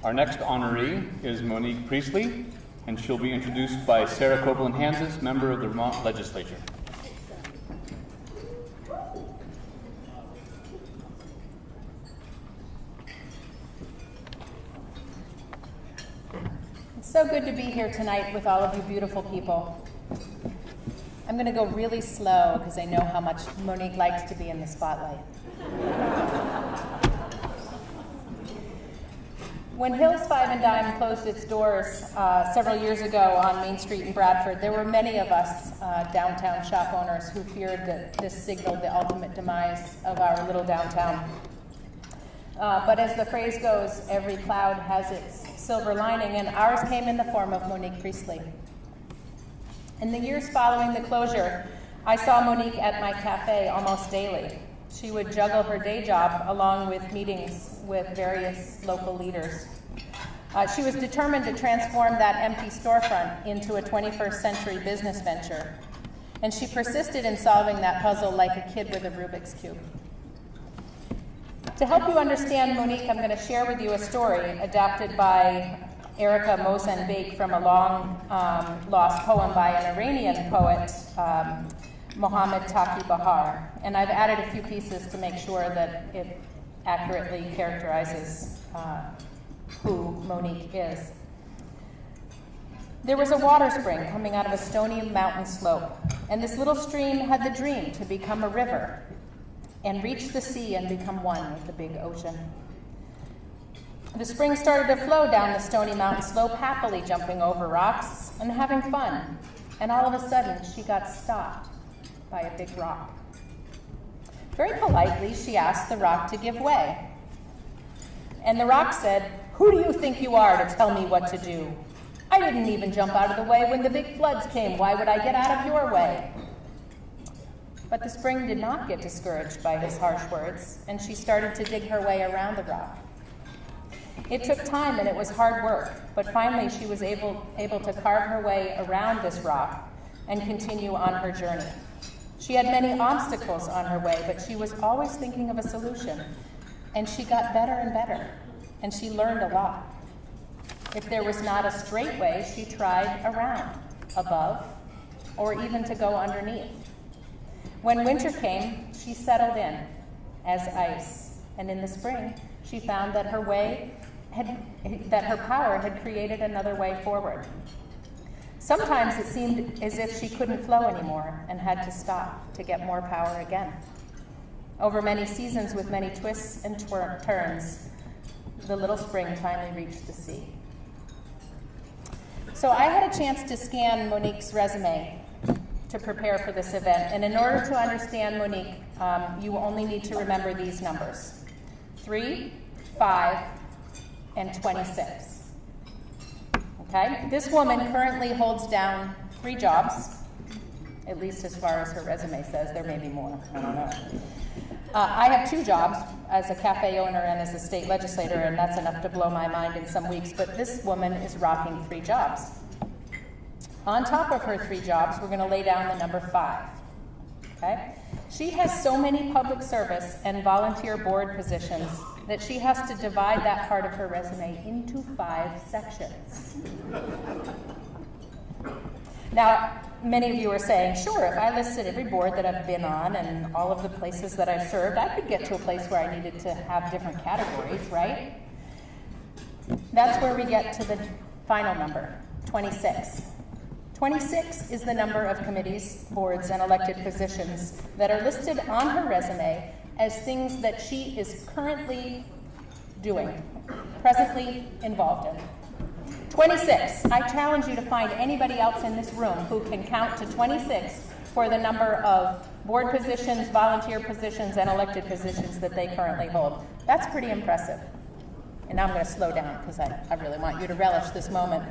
Speaker 1: Our next honoree is Monique Priestley, and she'll be introduced by Sarah Copeland-Hanses, member of the Vermont Legislature.
Speaker 10: It's so good to be here tonight with all of you beautiful people. I'm going to go really slow because I know how much Monique likes to be in the spotlight. When Hills 5 & Dime closed its doors several years ago on Main Street in Bradford, there were many of us downtown shop owners who feared that this signaled the ultimate demise of our little downtown. But as the phrase goes, every cloud has its silver lining, and ours came in the form of Monique Priestley. In the years following the closure, I saw Monique at my cafe almost daily. She would juggle her day job along with meetings with various local leaders. She was determined to transform that empty storefront into a 21st century business venture. And she persisted in solving that puzzle like a kid with a Rubik's Cube. To help you understand Monique, I'm going to share with you a story adapted by Erica Mozambique from a long-lost poem by an Iranian poet, Mohammad Taqi Bahar. And I've added a few pieces to make sure that it accurately characterizes who Monique is. There was a water spring coming out of a stony mountain slope, and this little stream had the dream to become a river and reach the sea and become one with the big ocean. The spring started to flow down the stony mountain slope, happily jumping over rocks and having fun, and all of a sudden she got stopped by a big rock. Very politely, she asked the rock to give way. And the rock said, "Who do you think you are to tell me what to do? I didn't even jump out of the way when the big floods came. Why would I get out of your way?" But the spring did not get discouraged by his harsh words, and she started to dig her way around the rock. It took time and it was hard work, but finally she was able to carve her way around this rock and continue on her journey. She had many obstacles on her way, but she was always thinking of a solution, and she got better and better, and she learned a lot. If there was not a straight way, she tried around, above, or even to go underneath. When winter came, she settled in as ice, and in the spring, she found that her power had created another way forward. Sometimes it seemed as if she couldn't flow anymore and had to stop to get more power again. Over many seasons with many twists and turns, the little spring finally reached the sea. So I had a chance to scan Monique's resume to prepare for this event, and in order to understand Monique, you only need to remember these numbers: 3, 5, and 26. Okay? This woman currently holds down 3 jobs, at least as far as her resume says. There may be more, I don't know. I have 2 jobs as a cafe owner and as a state legislator, and that's enough to blow my mind in some weeks, but this woman is rocking 3 jobs. On top of her 3 jobs, we're going to lay down the number 5. Okay? She has so many public service and volunteer board positions that she has to divide that part of her resume into 5 sections. Now, many of you are saying, sure, if I listed every board that I've been on and all of the places that I've served, I could get to a place where I needed to have different categories, right?
Speaker 13: That's where we get to the final number, 26. 26 is the number of committees, boards, and elected positions that are listed on her resume as things that she is currently doing, presently involved in. 26. I challenge you to find anybody else in this room who can count to 26 for the number of board positions, volunteer positions, and elected positions that they currently hold. That's pretty impressive. And now I'm going to slow down because I really want you to relish this moment.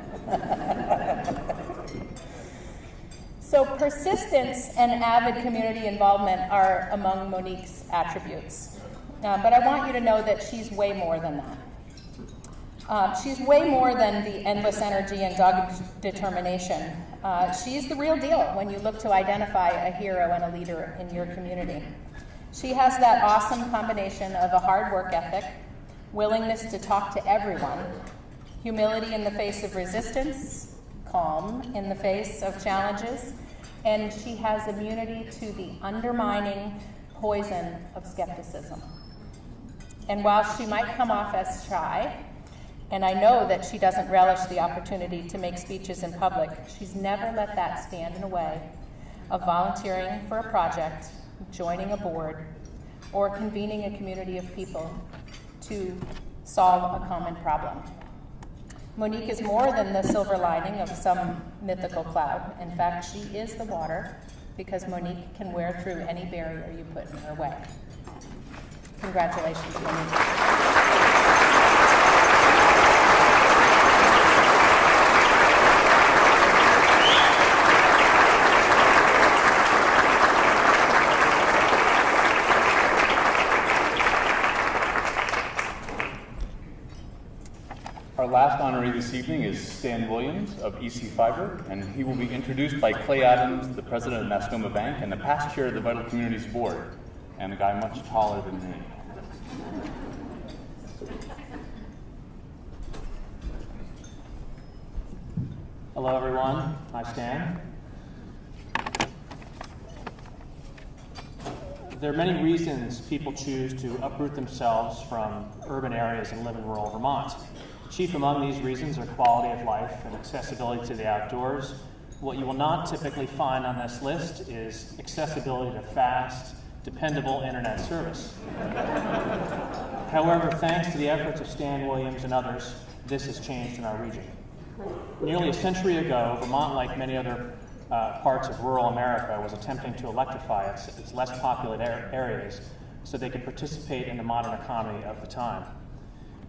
Speaker 13: So persistence and avid community involvement are among Monique's attributes. But I want you to know that she's way more than that. She's way more than the endless energy and dogged determination. She's the real deal when you look to identify a hero and a leader in your community. She has that awesome combination of a hard work ethic, willingness to talk to everyone, humility in the face of resistance, calm in the face of challenges, and she has immunity to the undermining poison of skepticism. And while she might come off as shy, and I know that she doesn't relish the opportunity to make speeches in public, she's never let that stand in the way of volunteering for a project, joining a board, or convening a community of people to solve a common problem. Monique is more than the silver lining of some mythical cloud. In fact, she is the water, because Monique can wear through any barrier you put in her way. Congratulations, Monique.
Speaker 1: Our last honoree this evening is Stan Williams of EC Fiber, and he will be introduced by Clay Adams, the president of Mascoma Bank and the past chair of the Vital Communities Board, and a guy much taller than me.
Speaker 14: Hello, everyone. Hi, Stan. There are many reasons people choose to uproot themselves from urban areas and live in rural Vermont. Chief among these reasons are quality of life and accessibility to the outdoors. What you will not typically find on this list is accessibility to fast, dependable internet service. However, thanks to the efforts of Stan Williams and others, this has changed in our region. Nearly a century ago, Vermont, like many other parts of rural America, was attempting to electrify its less populated areas so they could participate in the modern economy of the time.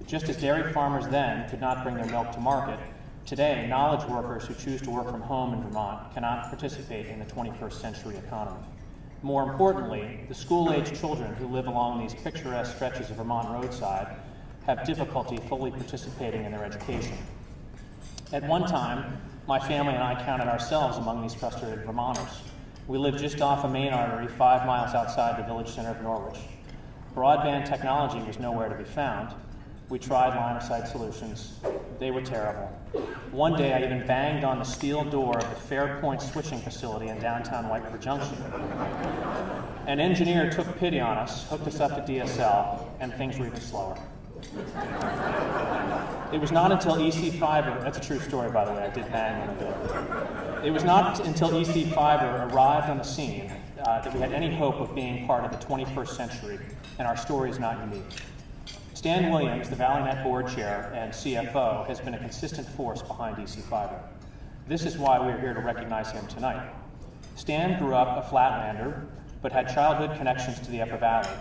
Speaker 14: Just as dairy farmers then could not bring their milk to market, today knowledge workers who choose to work from home in Vermont cannot participate in the 21st century economy. More importantly, the school-aged children who live along these picturesque stretches of Vermont roadside have difficulty fully participating in their education. At one time, my family and I counted ourselves among these frustrated Vermonters. We lived just off a main artery 5 miles outside the village center of Norwich. Broadband technology was nowhere to be found. We tried line-of-sight solutions. They were terrible. One day, I even banged on the steel door of the Fairpoint switching facility in downtown White River Junction. An engineer took pity on us, hooked us up to DSL, and things were even slower. It was not until EC Fiber, that's a true story by the way, I did bang on the door. It was not until EC Fiber arrived on the scene that we had any hope of being part of the 21st century, and our story is not unique. Stan Williams, the ValleyNet board chair and CFO, has been a consistent force behind EC Fiber. This is why we are here to recognize him tonight. Stan grew up a Flatlander, but had childhood connections to the Upper Valley.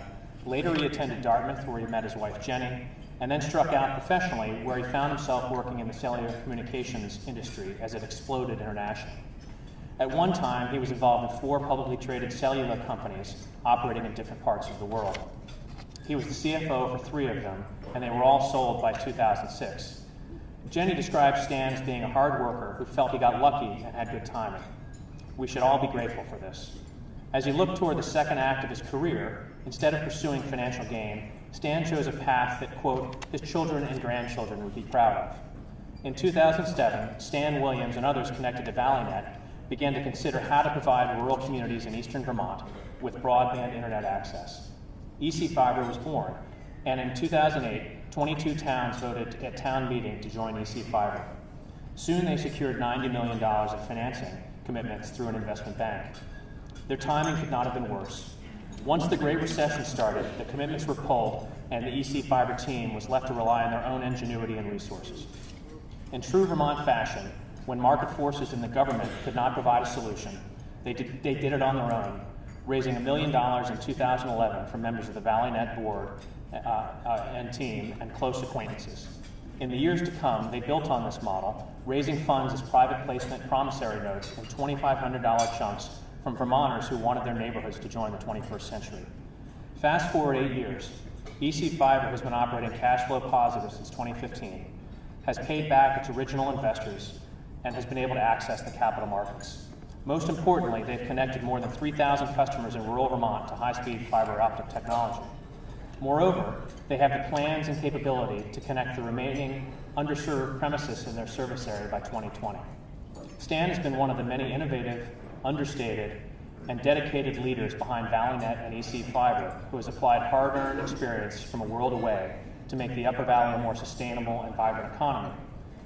Speaker 14: Later he attended Dartmouth, where he met his wife Jenny, and then struck out professionally, where he found himself working in the cellular communications industry as it exploded internationally. At one time, he was involved in 4 publicly traded cellular companies operating in different parts of the world. He was the CFO for 3 of them, and they were all sold by 2006. Jenny described Stan as being a hard worker who felt he got lucky and had good timing. We should all be grateful for this. As he looked toward the second act of his career, instead of pursuing financial gain, Stan chose a path that, quote, his children and grandchildren would be proud of. In 2007, Stan Williams and others connected to ValleyNet began to consider how to provide rural communities in eastern Vermont with broadband internet access. EC Fiber was born, and in 2008, 22 towns voted at town meeting to join EC Fiber. Soon they secured $90 million of financing commitments through an investment bank. Their timing could not have been worse. Once the Great Recession started, the commitments were pulled, and the EC Fiber team was left to rely on their own ingenuity and resources. In true Vermont fashion, when market forces in the government could not provide a solution, they did it on their own, raising $1 million in 2011 from members of the ValleyNet board and team and close acquaintances. In the years to come, they built on this model, raising funds as private placement promissory notes in $2,500 chunks from Vermonters who wanted their neighborhoods to join the 21st century. Fast forward 8 years, EC Fiber has been operating cash flow positive since 2015, has paid back its original investors, and has been able to access the capital markets. Most importantly, they've connected more than 3,000 customers in rural Vermont to high-speed fiber optic technology. Moreover, they have the plans and capability to connect the remaining underserved premises in their service area by 2020. Stan has been one of the many innovative, understated, and dedicated leaders behind ValleyNet and EC Fiber, who has applied hard-earned experience from a world away to make the Upper Valley a more sustainable and vibrant economy.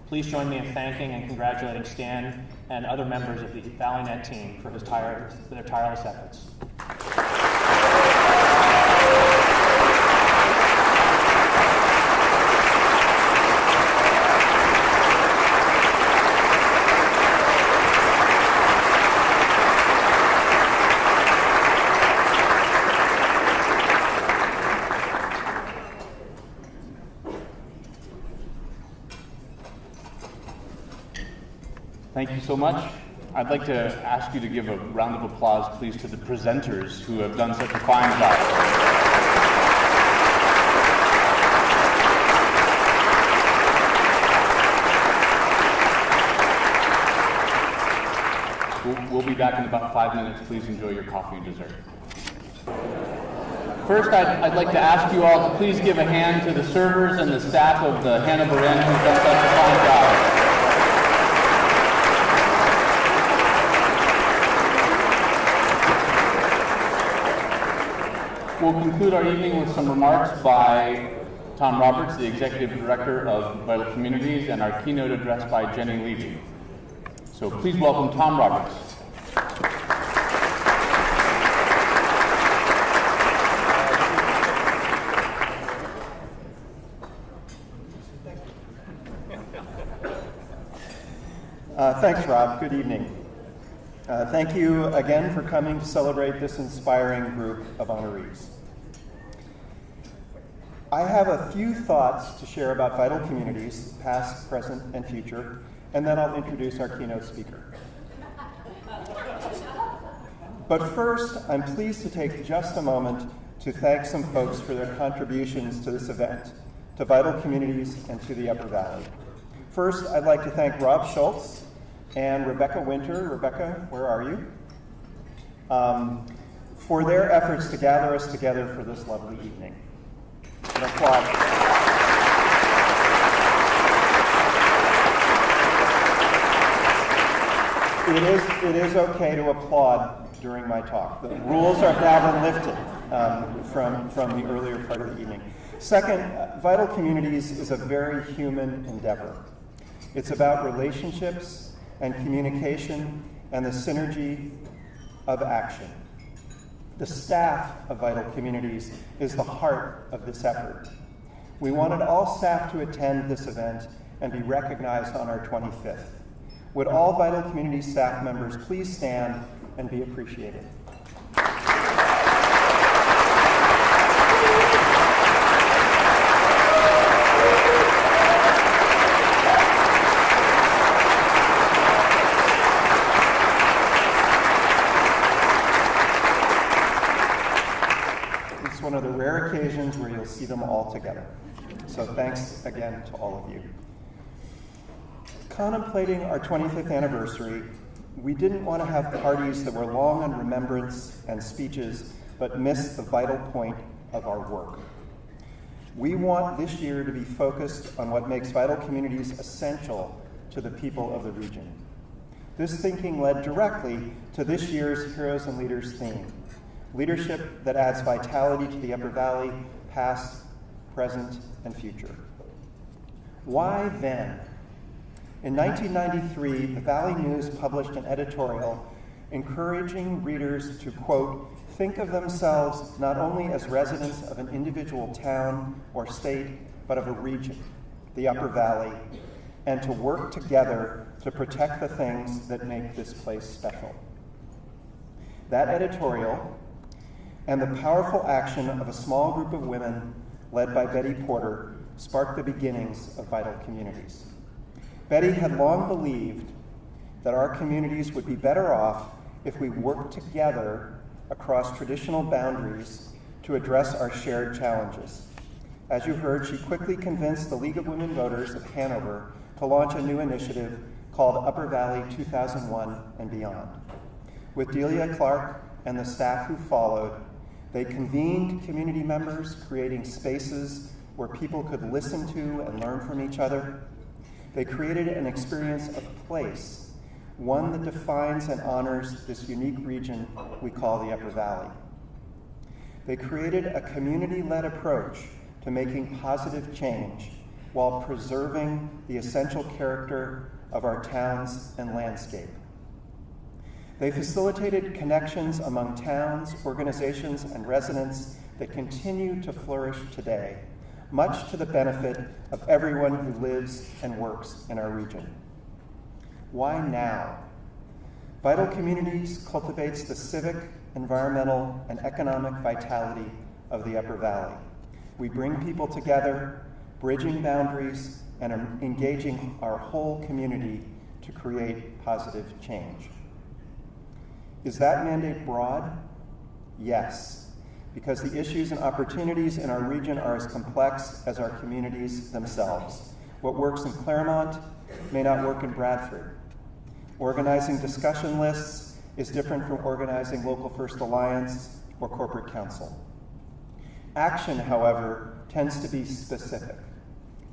Speaker 14: Please join me in thanking and congratulating Stan and other members of the ValleyNet team for their tireless efforts.
Speaker 1: Thank you so much. I'd like to ask you to give a round of applause, please, to the presenters who have done such a fine job. We'll be back in about 5 minutes. Please enjoy your coffee and dessert. First, I'd like to ask you all to please give a hand to the servers and the staff of the Hanover Inn who've done such a fine job. We'll conclude our evening with some remarks by Tom Roberts, the Executive Director of Vital Communities, and our keynote address by Jenny Levy. So please welcome Tom Roberts.
Speaker 7: Thanks, Rob. Good evening. Thank you again for coming to celebrate this inspiring group of honorees. I have a few thoughts to share about Vital Communities, past, present, and future, and then I'll introduce our keynote speaker. But first, I'm pleased to take just a moment to thank some folks for their contributions to this event, to Vital Communities, and to the Upper Valley. First, I'd like to thank Rob Schultz and Rebecca Winter. Rebecca, where are you? For their efforts to gather us together for this lovely evening. An applause. It is okay to applaud during my talk. The rules have now been lifted from the earlier part of the evening. Second, Vital Communities is a very human endeavor. It's about relationships and communication and the synergy of action. The staff of Vital Communities is the heart of this effort. We wanted all staff to attend this event and be recognized on our 25th. Would all Vital Communities staff members please stand and be appreciated? One of the rare occasions where you'll see them all together. So thanks again to all of you. Contemplating our 25th anniversary, we didn't want to have parties that were long on remembrance and speeches, but miss the vital point of our work. We want this year to be focused on what makes Vital Communities essential to the people of the region. This thinking led directly to this year's Heroes and Leaders theme. Leadership that adds vitality to the Upper Valley, past,
Speaker 15: present, and future. Why then? In 1993, the Valley News published an editorial encouraging readers to, quote, think of themselves not only as residents of an individual town or state, but of a region, the Upper Valley, and to work together to protect the things that make this place special. That editorial and the powerful action of a small group of women led by Betty Porter sparked the beginnings of Vital Communities. Betty had long believed that our communities would be better off if we worked together across traditional boundaries to address our shared challenges. As you heard, she quickly convinced the League of Women Voters of Hanover to launch a new initiative called Upper Valley 2001 and Beyond. With Delia Clark and the staff who followed, they convened community members, creating spaces where people could listen to and learn from each other. They created an experience of place, one that defines and honors this unique region we call the Upper Valley. They created a community-led approach to making positive change while preserving the essential character of our towns and landscape. They facilitated connections among towns, organizations, and residents that continue to flourish today, much to the benefit of everyone who lives and works in our region. Why now? Vital Communities cultivates the civic, environmental, and economic vitality of the Upper Valley. We bring people together, bridging boundaries, and engaging our whole community to create positive change. Is that mandate broad? Yes, because the issues and opportunities in our region are as complex as our communities themselves. What works in Claremont may not work in Bradford. Organizing discussion lists is different from organizing Local First Alliance or corporate council. Action, however, tends to be specific.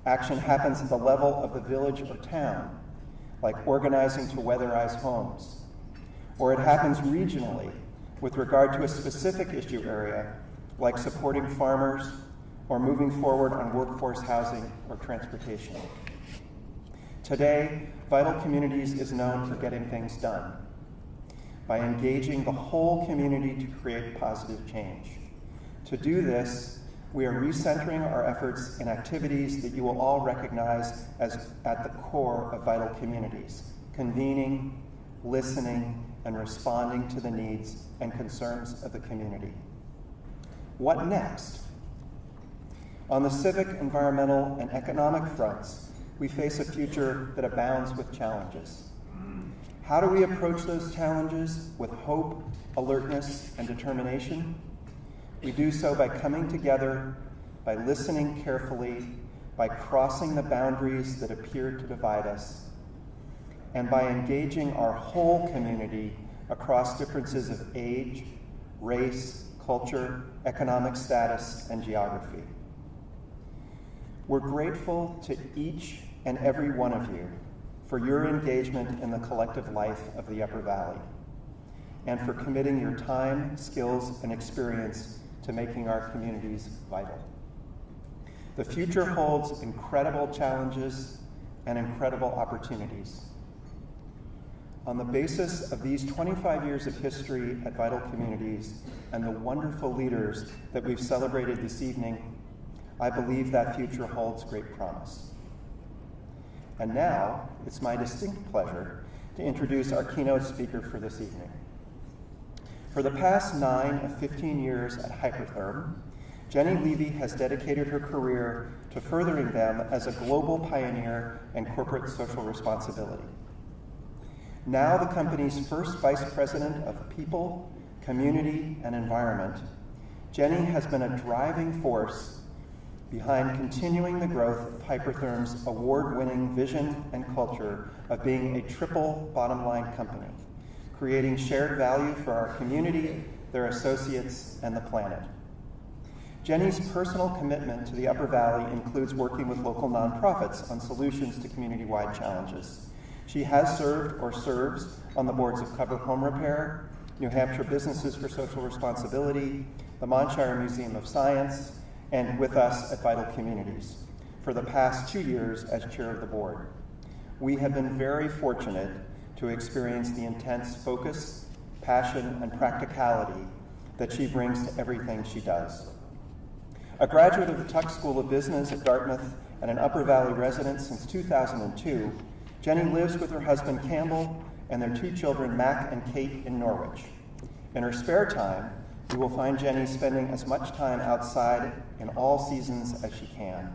Speaker 15: Action happens at the level of the village or town, like organizing to weatherize homes. Or it happens regionally, with regard to a specific issue area, like supporting farmers or moving forward on workforce housing or transportation. Today, Vital Communities is known for getting things done, by engaging the whole community to create positive change. To do this, we are recentering our efforts in activities that you will all recognize as at the core of Vital Communities: convening, listening, and responding to the needs and concerns of the community. What next? On the civic, environmental, and economic fronts, we face a future that abounds with challenges. How do we approach those challenges with hope, alertness, and determination? We do so by coming together, by listening carefully, by crossing the boundaries that appear to divide us, and by engaging our whole community across differences of age, race, culture, economic status, and geography. We're grateful to each and every one of you for your engagement in the collective life of the Upper Valley, and for committing your time, skills, and experience to making our communities vital. The future holds incredible challenges and incredible opportunities. On the basis of these 25 years of history at Vital Communities and the wonderful leaders that we've celebrated this evening, I believe that future holds great promise. And now, it's my distinct pleasure to introduce our keynote speaker for this evening. For the past 9 of 15 years at Hypertherm, Jenny Levy has dedicated her career to furthering them as a global pioneer in corporate social responsibility. Now the company's first vice president of people, community, and environment, Jenny has been a driving force behind continuing the growth of Hypertherm's award-winning vision and culture of being a triple bottom-line company, creating shared value for our community, their associates, and the planet. Jenny's personal commitment to the Upper Valley includes working with local nonprofits on solutions to community-wide challenges. She has served or serves on the boards of Cover Home Repair, New Hampshire Businesses for Social Responsibility, the Monshire Museum of Science, and with us at Vital Communities for the past 2 years as chair of the board. We have been very fortunate to experience the intense focus, passion, and practicality that she brings to everything she does. A graduate of the Tuck School of Business at Dartmouth and an Upper Valley resident since 2002, Jenny lives with her husband Campbell and their 2 children, Mac and Kate, in Norwich. In her spare time, you will find Jenny spending as much time outside in all seasons as she can.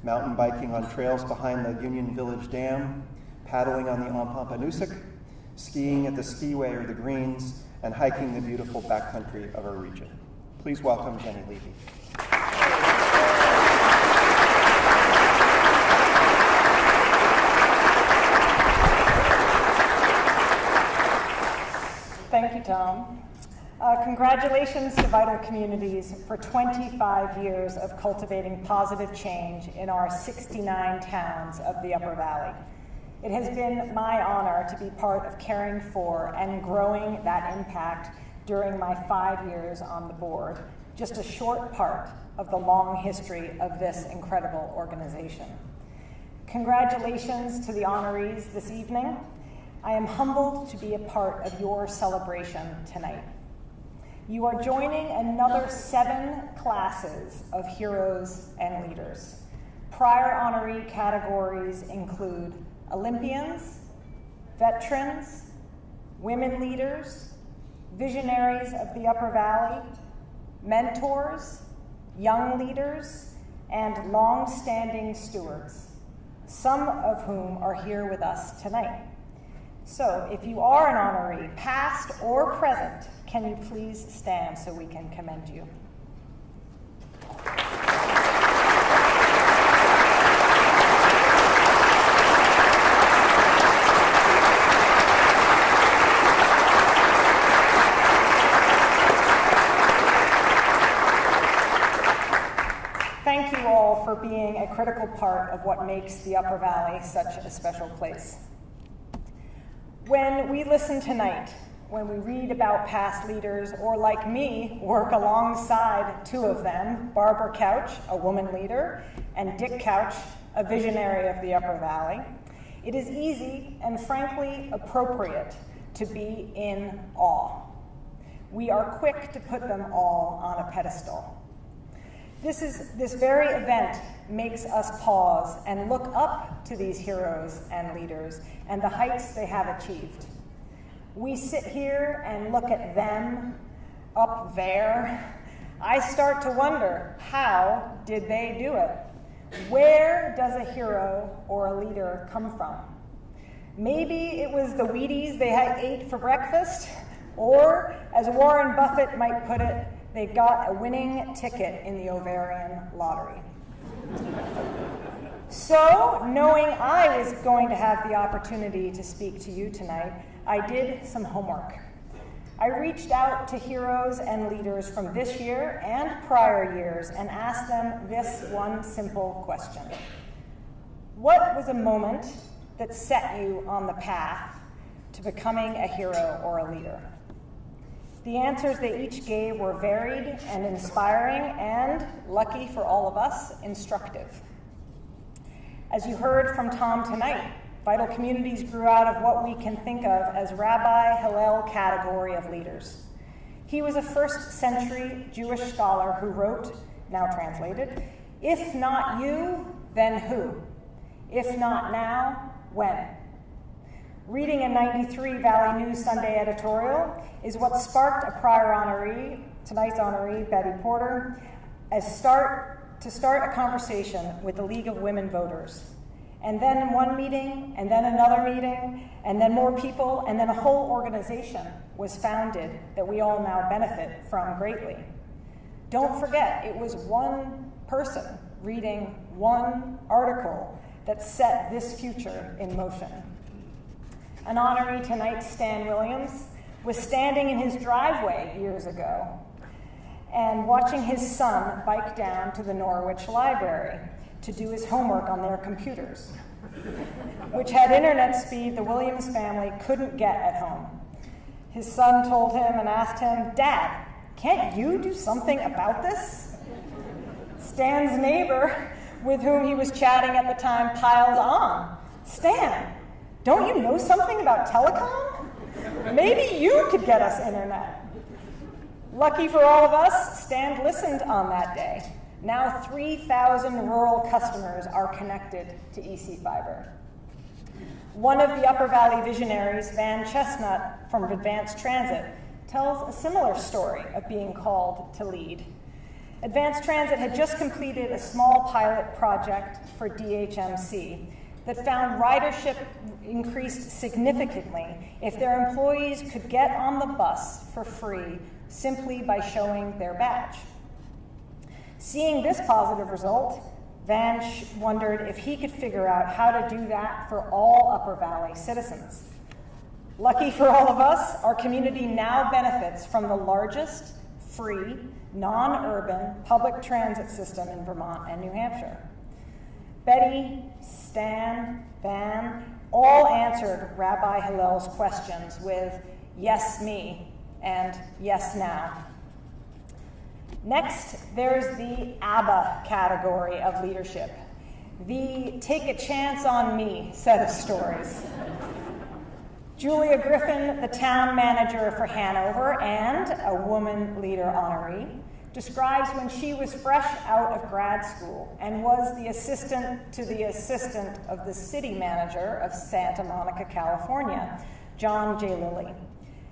Speaker 15: Mountain biking on trails behind the Union Village Dam, paddling on the Ompompanoosuc, skiing at the Skiway or the Greens, and hiking the beautiful backcountry of our region. Please welcome Jenny Levy.
Speaker 5: Thank you, Tom. Congratulations to Vital Communities for 25 years of cultivating positive change in our 69 towns of the Upper Valley. It has been my honor to be part of caring for and growing that impact during my 5 years on the board, just a short part of the long history of this incredible organization. Congratulations to the honorees this evening. I am humbled to be a part of your celebration tonight. You are joining another 7 classes of heroes and leaders. Prior honoree categories include Olympians, veterans, women leaders, visionaries of the Upper Valley, mentors, young leaders, and long-standing stewards, some of whom are here with us tonight. So if you are an honoree, past or present, can you please stand so we can commend you? Thank you all for being a critical part of what makes the Upper Valley such a special place. When we listen tonight, when we read about past leaders, or like me, work alongside 2 of them, Barbara Couch, a woman leader, and Dick Couch, a visionary of the Upper Valley, it is easy and frankly appropriate to be in awe. We are quick to put them all on a pedestal. This very event makes us pause and look up to these heroes and leaders and the heights they have achieved. We sit here and look at them up there. I start to wonder, how did they do it? Where does a hero or a leader come from? Maybe it was the Wheaties they had ate for breakfast, or as Warren Buffett might put it, they got a winning ticket in the ovarian lottery. So, knowing I was going to have the opportunity to speak to you tonight, I did some homework. I reached out to heroes and leaders from this year and prior years and asked them this one simple question. What was a moment that set you on the path to becoming a hero or a leader? The answers they each gave were varied and inspiring and, lucky for all of us, instructive. As you heard from Tom tonight, Vital Communities grew out of what we can think of as Rabbi Hillel category of leaders. He was a first-century Jewish scholar who wrote, now translated, "If not you, then who? If not now, when?" Reading a 93 Valley News Sunday editorial is what sparked a prior honoree, tonight's honoree, Betty Porter, to start a conversation with the League of Women Voters. And then one meeting, and then another meeting, and then more people, and then a whole organization was founded that we all now benefit from greatly. Don't forget, it was one person reading one article that set this future in motion. An honoree tonight, Stan Williams, was standing in his driveway years ago and watching his son bike down to the Norwich Library to do his homework on their computers, which had internet speed the Williams family couldn't get at home. His son told him and asked him, "Dad, can't you do something about this?" Stan's neighbor, with whom he was chatting at the time, piled on. Stan, don't you know something about telecom? Maybe you could get us internet. Lucky for all of us, Stan listened on that day. Now 3,000 rural customers are connected to EC Fiber. One of the Upper Valley visionaries, Van Chestnut from Advanced Transit, tells a similar story of being called to lead. Advanced Transit had just completed a small pilot project for DHMC that found ridership increased significantly if their employees could get on the bus for free simply by showing their badge. Seeing this positive result, Van wondered if he could figure out how to do that for all Upper Valley citizens. Lucky for all of us, our community now benefits from the largest free, non-urban public transit system in Vermont and New Hampshire. Betty, Stan, Van, all answered Rabbi Hillel's questions with "Yes, me," and "Yes, now." Next, there's the ABBA category of leadership, the "take a chance on me" set of stories. Julia Griffin, the town manager for Hanover and a woman leader honoree, describes when she was fresh out of grad school and was the assistant to the assistant of the city manager of Santa Monica, California, John J. Lilly.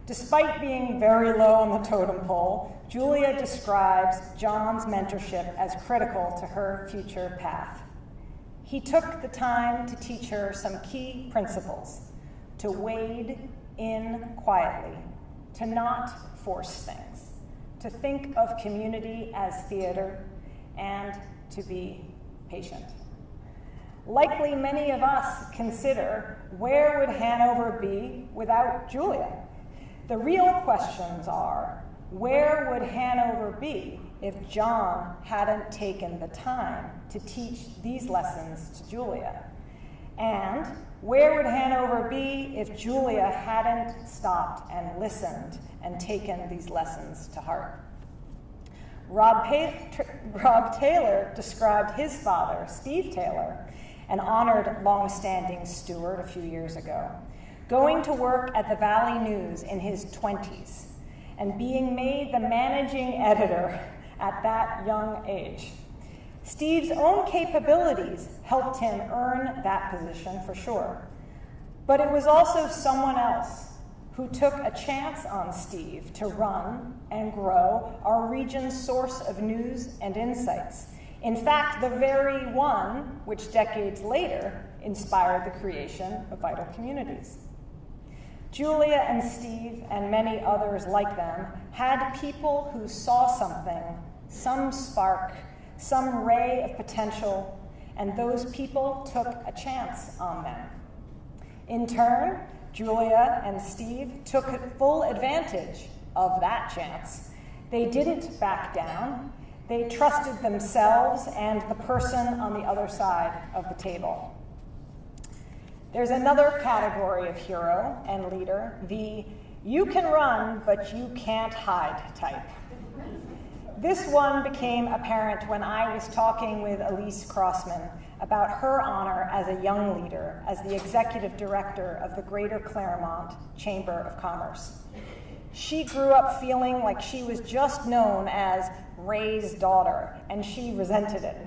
Speaker 5: Despite being very low on the totem pole, Julia describes John's mentorship as critical to her future path. He took the time to teach her some key principles: to wade in quietly, to not force things, to think of community as theater, and to be patient. Likely many of us consider, where would Hanover be without Julia? The real questions are, where would Hanover be if John hadn't taken the time to teach these lessons to Julia? And where would Hanover be if Julia hadn't stopped and listened and taken these lessons to heart? Rob Taylor described his father, Steve Taylor, an honored long-standing steward a few years ago, going to work at the Valley News in his 20s and being made the managing editor at that young age. Steve's own capabilities helped him earn that position for sure. But it was also someone else who took a chance on Steve to run and grow our region's source of news and insights. In fact, the very one which decades later inspired the creation of Vital Communities. Julia and Steve and many others like them had people who saw something, some spark, some ray of potential, and those people took a chance on them. In turn, Julia and Steve took full advantage of that chance. They didn't back down. They trusted themselves and the person on the other side of the table. There's another category of hero and leader, the "you can run, but you can't hide" type. This one became apparent when I was talking with Elise Crossman about her honor as a young leader as the executive director of the Greater Claremont Chamber of Commerce. She grew up feeling like she was just known as Ray's daughter, and she resented it.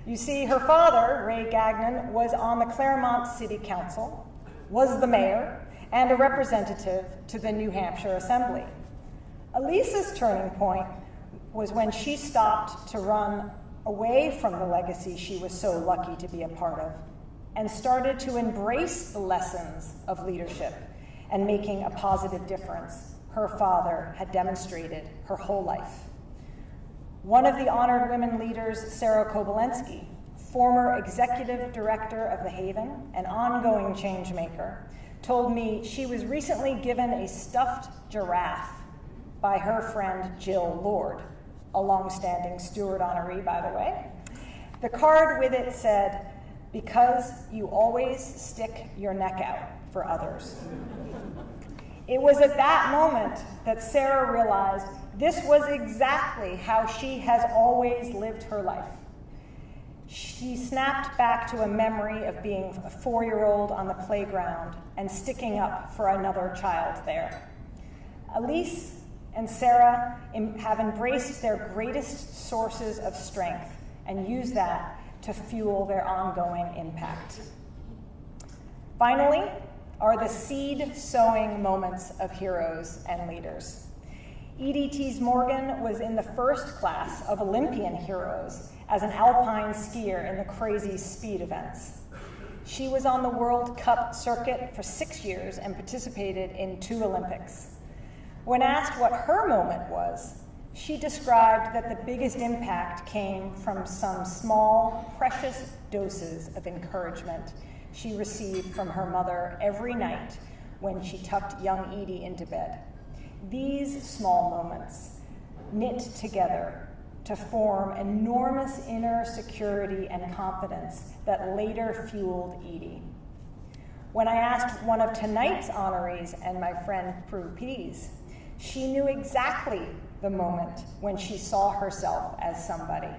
Speaker 5: You see, her father, Ray Gagnon, was on the Claremont City Council, was the mayor, and a representative to the New Hampshire Assembly. Elise's turning point was when she stopped to run away from the legacy she was so lucky to be a part of and started to embrace the lessons of leadership and making a positive difference her father had demonstrated her whole life. One of the honored women leaders, Sarah Kobylensky, former executive director of The Haven, an ongoing change maker, told me she was recently given a stuffed giraffe by her friend Jill Lord, a long-standing steward honoree, by the way. The card with it said, "Because you always stick your neck out for others." It was at that moment that Sarah realized This was exactly how she has always lived her life. She snapped back to a memory of being a 4-year-old on the playground and sticking up for another child there. Elise and Sarah have embraced their greatest sources of strength and used that to fuel their ongoing impact. Finally, are the seed-sowing moments of heroes and leaders. Edie Tees Morgan was in the first class of Olympian heroes as an alpine skier in the crazy speed events. She was on the World Cup circuit for 6 years and participated in 2 Olympics. When asked what her moment was, she described that the biggest impact came from some small, precious doses of encouragement she received from her mother every night when she tucked young Edie into bed. These small moments knit together to form enormous inner security and confidence that later fueled Edie. When I asked one of tonight's honorees and my friend Prue Pease, she knew exactly the moment when she saw herself as somebody.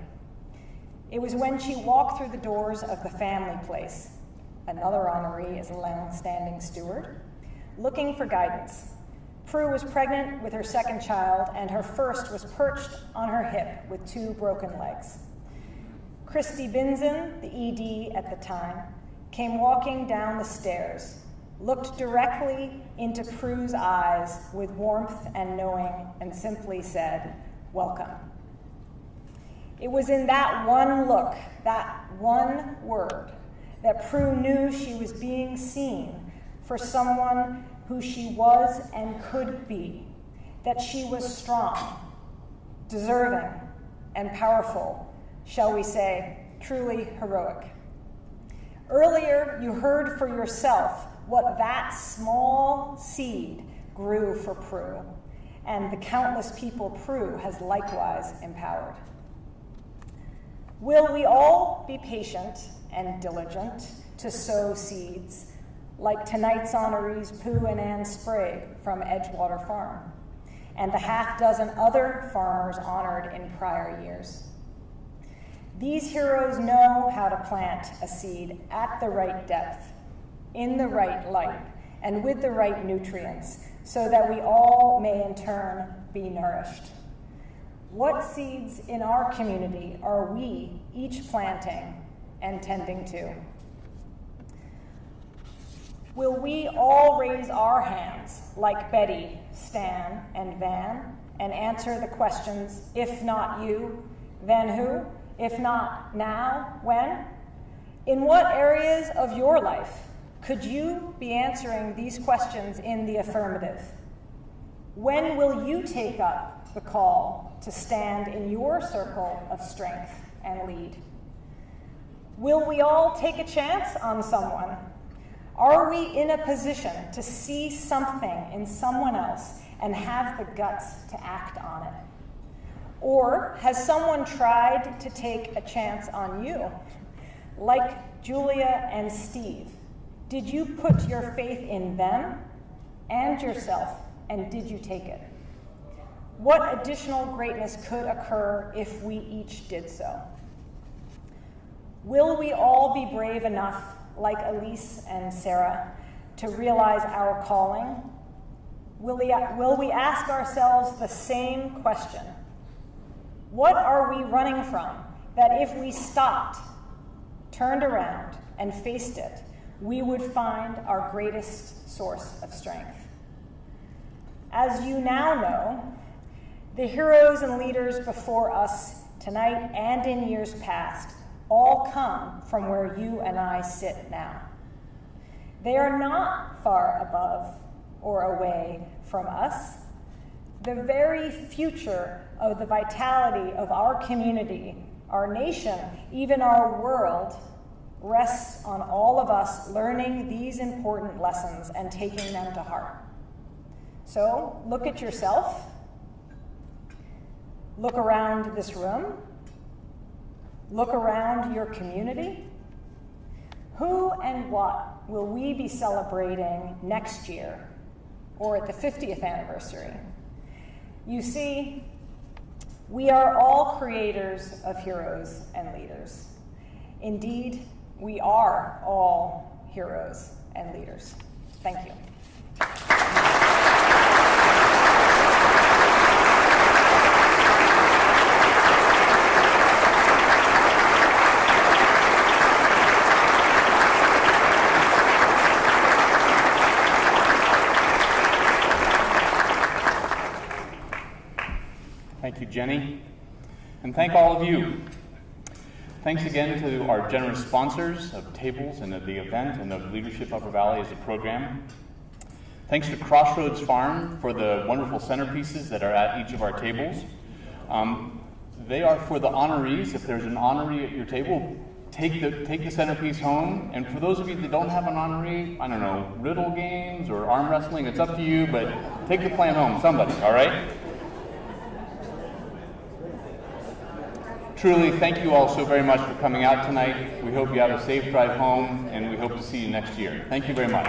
Speaker 5: It was when she walked through the doors of the family place. Another honoree is Len Standing Stewart, looking for guidance. Prue was pregnant with her second child, and her first was perched on her hip with 2 broken legs. Christy Binzen, the ED at the time, came walking down the stairs, looked directly into Prue's eyes with warmth and knowing, and simply said, "Welcome." It was in that one look, that one word, that Prue knew she was being seen for someone who she was and could be, that she was strong, deserving, and powerful, shall we say, truly heroic. Earlier, you heard for yourself what that small seed grew for Prue, and the countless people Prue has likewise empowered. Will we all be patient and diligent to sow seeds, like tonight's honorees Pooh and Ann Sprague from Edgewater Farm, and the 6 other farmers honored in prior years? These heroes know how to plant a seed at the right depth, in the right light, and with the right nutrients, so that we all may in turn be nourished. What seeds in our community are we each planting and tending to? Will we all raise our hands like Betty, Stan, and Van and answer the questions, if not you, then who? If not now, when? In what areas of your life could you be answering these questions in the affirmative? When will you take up the call to stand in your circle of strength and lead? Will we all take a chance on someone? Are we in a position to see something in someone else and have the guts to act on it? Or has someone tried to take a chance on you? Like Julia and Steve, did you put your faith in them and yourself, and did you take it? What additional greatness could occur if we each did so? Will we all be brave enough, like Elise and Sarah, to realize our calling? Will we ask ourselves the same question? What are we running from that if we stopped, turned around, and faced it, we would find our greatest source of strength? As you now know, the heroes and leaders before us tonight and in years past all come from where you and I sit now. They are not far above or away from us. The very future of the vitality of our community, our nation, even our world, rests on all of us learning these important lessons and taking them to heart. So look at yourself. Look around this room. Look around your community. Who and what will we be celebrating next year or at the 50th anniversary? You see, we are all creators of heroes and leaders. Indeed, we are all heroes and leaders. Thank you.
Speaker 1: Thank you, Jenny. And thank all of you. Thanks again to our generous sponsors of tables and of the event and of Leadership Upper Valley as a program. Thanks to Crossroads Farm for the wonderful centerpieces that are at each of our tables. They are for the honorees. If there's an honoree at your table, take the centerpiece home. And for those of you that don't have an honoree, I don't know, riddle games or arm wrestling, it's up to you, but take the plan home, somebody, all right? Truly, thank you all so very much for coming out tonight. We hope you have a safe drive home, and we hope to see you next year. Thank you very much.